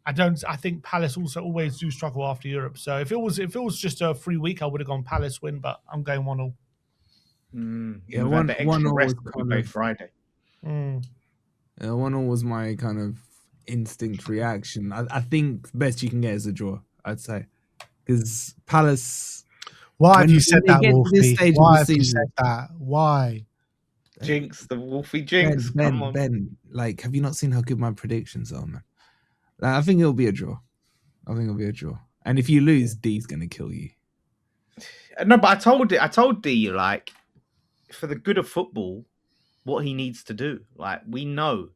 Speaker 4: I think Palace also always do struggle after Europe. So if it was just a free week, I would have gone Palace win, but I'm going 1-1.
Speaker 2: Yeah, one
Speaker 1: rest on Friday.
Speaker 2: Yeah, 1-1 was my kind of instinct reaction. I think best you can get is a draw, I'd say. Because Palace...
Speaker 3: Why have you said that, Wolfie? Why have you said that? Why?
Speaker 1: Jinx, the Wolfie jinx.
Speaker 2: Ben, like, have you not seen how good my predictions are, man? Like, I think it'll be a draw. And if you lose, D's going to kill you.
Speaker 1: No, but I told D, like, for the good of football, what he needs to do. Like, we know.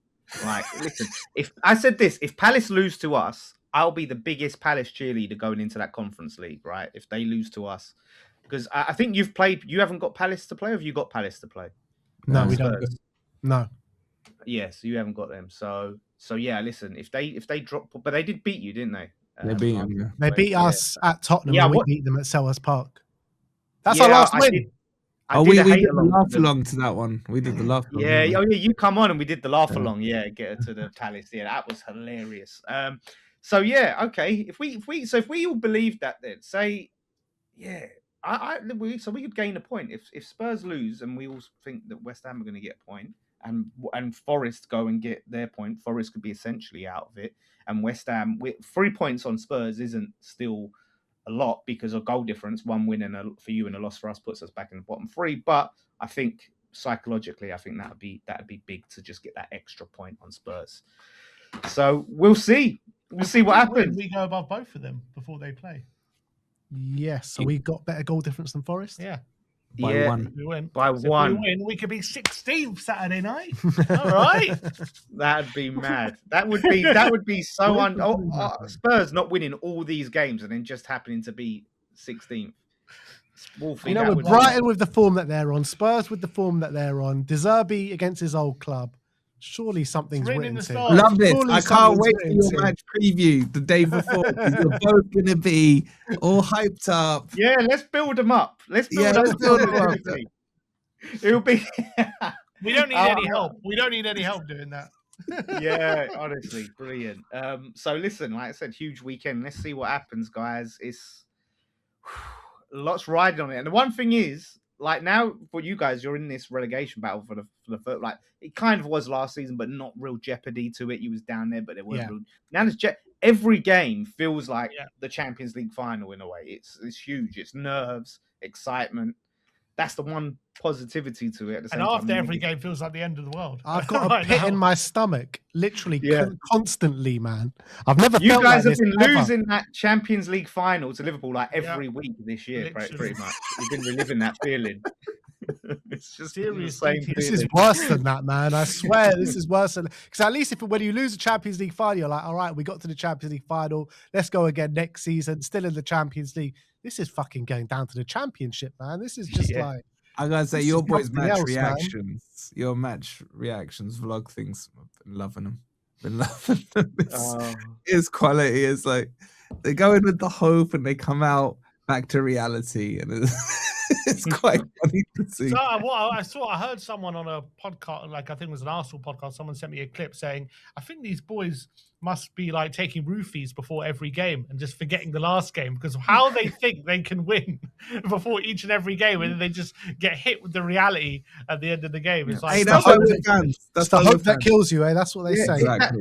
Speaker 1: Like, listen, if Palace lose to us, I'll be the biggest Palace cheerleader going into that Conference League, right? If they lose to us. Because I think you haven't got Palace to play, or have you got Palace to play?
Speaker 3: No, we don't. No.
Speaker 1: Yeah, so you haven't got them. So yeah, listen, if they drop, but they did beat you, didn't they?
Speaker 2: They beat them, yeah.
Speaker 3: They beat us at Tottenham, and we beat them at Selhurst Park. That's our last win.
Speaker 2: We did the laugh along to that one. We did the laugh along.
Speaker 1: Yeah, you come on and we did the laugh along. Yeah, get her to the Palace. Yeah, that was hilarious. So yeah, okay. If we all believe that, then say, yeah, so we could gain a point if Spurs lose and we all think that West Ham are going to get a point, and Forest go and get their point. Forest could be essentially out of it, and West Ham 3 points on Spurs isn't still a lot because of goal difference. 1 win for you and a loss for us puts us back in the bottom 3. But I think psychologically, I think that'd be big to just get that extra point on Spurs. So we'll see. We'll see what happens.
Speaker 4: We go above both of them before they play.
Speaker 3: Yes, so we got better goal difference than Forest.
Speaker 4: Yeah.
Speaker 2: By 1.
Speaker 4: We win.
Speaker 1: By 1.
Speaker 4: If we win, we could be 16th Saturday night. All right.
Speaker 1: That'd be mad. That would be so Spurs not winning all these games and then just happening to be 16th. Wolfie,
Speaker 3: with Brighton with the form that they're on, Spurs with the form that they're on, De Zerbi against his old club. Surely something's written to.
Speaker 2: Love this. I can't wait for your match preview the day before. You're both going to be all hyped up.
Speaker 1: Yeah, let's build them up. Let's build them up. It'll be.
Speaker 4: We don't need any help. We don't need any help doing that.
Speaker 1: Yeah, honestly, brilliant. So listen, like I said, huge weekend. Let's see what happens, guys. It's lots riding on it. And the one thing is, like now for you guys, you're in this relegation battle for the first, like it kind of was last season, but not real jeopardy to it. You was down there, but there weren't real. Now there's every game feels like the Champions League final in a way. It's huge. It's nerves, excitement. That's the one positivity to it. At the same
Speaker 4: and
Speaker 1: time,
Speaker 4: after every game feels like the end of the world.
Speaker 3: I've got a pit in my stomach, literally constantly, man. I've never
Speaker 1: You
Speaker 3: felt
Speaker 1: guys
Speaker 3: like
Speaker 1: have
Speaker 3: this
Speaker 1: been losing that Champions League final to Liverpool like every
Speaker 4: Yeah.
Speaker 1: week this year,
Speaker 4: Literally.
Speaker 1: pretty much. You've been reliving that feeling. It's just the
Speaker 4: Serious
Speaker 1: same
Speaker 4: PTSD.
Speaker 3: This is worse than that, man. I swear this is worse than, because at least when you lose a Champions League final, you're like, all right, we got to the Champions League final. Let's go again next season. Still in the Champions League. This is fucking going down to the Championship, man. This is just like.
Speaker 2: I gotta say,
Speaker 3: this
Speaker 2: your
Speaker 3: is
Speaker 2: boys'
Speaker 3: something
Speaker 2: match
Speaker 3: else, man.
Speaker 2: reactions, your match reactions, vlog things, I've been loving them. Been loving them. It's quality. It's like they go in with the hope and they come out back to reality, and it's quite funny to see.
Speaker 4: So I heard someone on a podcast, like I think it was an Arsenal podcast, someone sent me a clip saying, I think these boys must be like taking roofies before every game and just forgetting the last game because of how they think they can win before each and every game, and then they just get hit with the reality at the end of the game. It's like,
Speaker 2: hey, that's what we're fans.
Speaker 3: That's the hope that kills you, eh? That's what they say.
Speaker 2: Exactly.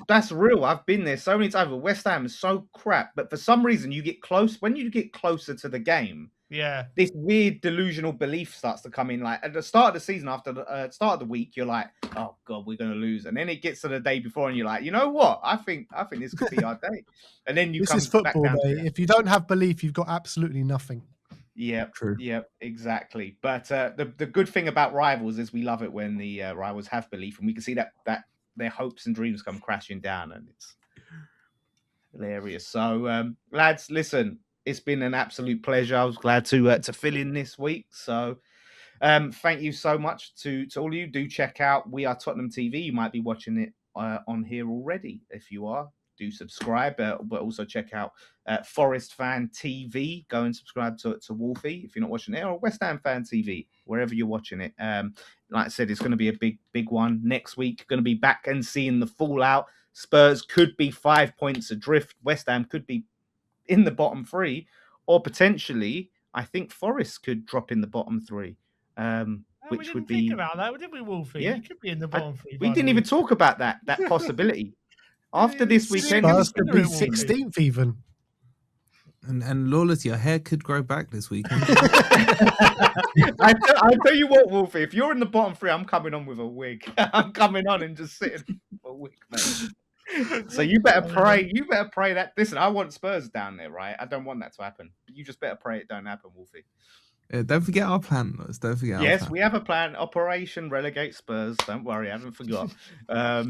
Speaker 1: That's real. I've been there so many times. West Ham is so crap, but for some reason you get close. When you get closer to the game, this weird delusional belief starts to come in. Like at the start of the season, after the start of the week, you're like, "Oh God, we're going to lose," and then it gets to the day before, and you're like, "You know what? I think this could be our day." And then
Speaker 3: this is football, mate. If you don't have belief, you've got absolutely nothing.
Speaker 1: Yeah,
Speaker 2: true.
Speaker 1: Yeah, exactly. But the good thing about rivals is we love it when the rivals have belief, and we can see that their hopes and dreams come crashing down, and it's hilarious. So, lads, listen. It's been an absolute pleasure. I was glad to fill in this week. So thank you so much to all of you. Do check out We Are Tottenham TV. You might be watching it on here already. If you are, do subscribe. But also check out Forest Fan TV. Go and subscribe to Wolfie if you're not watching it, or West Ham Fan TV, wherever you're watching it. Like I said, it's going to be a big one next week. Going to be back and seeing the fallout. Spurs could be 5 points adrift. West Ham could be in the bottom three, or potentially, I think Forest could drop in the bottom three, which would be.
Speaker 4: Think about that, did we, Wolfie?
Speaker 1: Yeah,
Speaker 4: he could be in the bottom three.
Speaker 1: We didn't even talk about that possibility. After this weekend,
Speaker 3: Spurs could be 16th even.
Speaker 2: And Lawless, your hair could grow back this weekend.
Speaker 1: I tell you what, Wolfie, if you're in the bottom three, I'm coming on with a wig. I'm coming on and just sitting with a wig, mate. So you better pray. You better pray that. Listen, I want Spurs down there, right? I don't want that to happen. But you just better pray it don't happen, Wolfie.
Speaker 2: Don't forget our plan, Lewis. Don't forget.
Speaker 1: Yes, we have a plan. Operation Relegate Spurs. Don't worry, I haven't forgot. But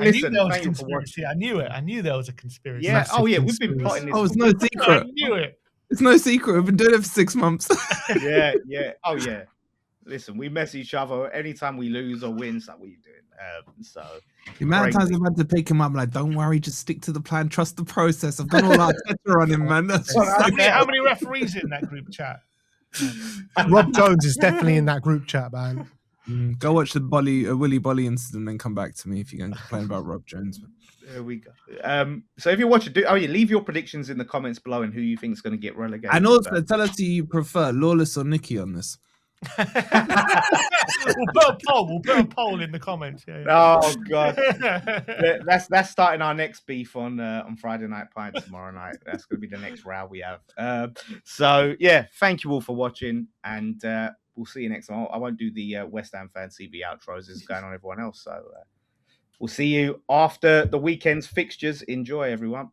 Speaker 1: listen, thank you for watching.
Speaker 4: I knew it. I knew there was a conspiracy.
Speaker 1: Yeah. Oh yeah, we've been plotting this.
Speaker 2: Oh, it's no secret.
Speaker 4: I knew it.
Speaker 2: It's no secret. We've been doing it for 6 months.
Speaker 1: Yeah. Oh yeah. Listen, we mess each other anytime we lose or win. So what are you doing? So
Speaker 2: the amount of times I've had to pick him up, like, don't worry, just stick to the plan, trust the process. I've done all our Arteta on him, man.
Speaker 4: How many referees in that group chat?
Speaker 3: Rob Jones is definitely in that group chat, man.
Speaker 2: Go watch the Willy Bolly incident and come back to me if you're going to complain about Rob Jones.
Speaker 1: There we go. So if you're watching, leave your predictions in the comments below and who you think is going to get relegated.
Speaker 2: And also tell us who you prefer, Lawless or Nicky, on this.
Speaker 4: We'll put a poll in the comments. Yeah.
Speaker 1: Oh God, that's starting our next beef on Friday Night Pint tomorrow night. That's going to be the next row we have. So yeah, thank you all for watching, and we'll see you next time. I won't do the West Ham Fan TV outros. This is going on everyone else. So we'll see you after the weekend's fixtures. Enjoy, everyone.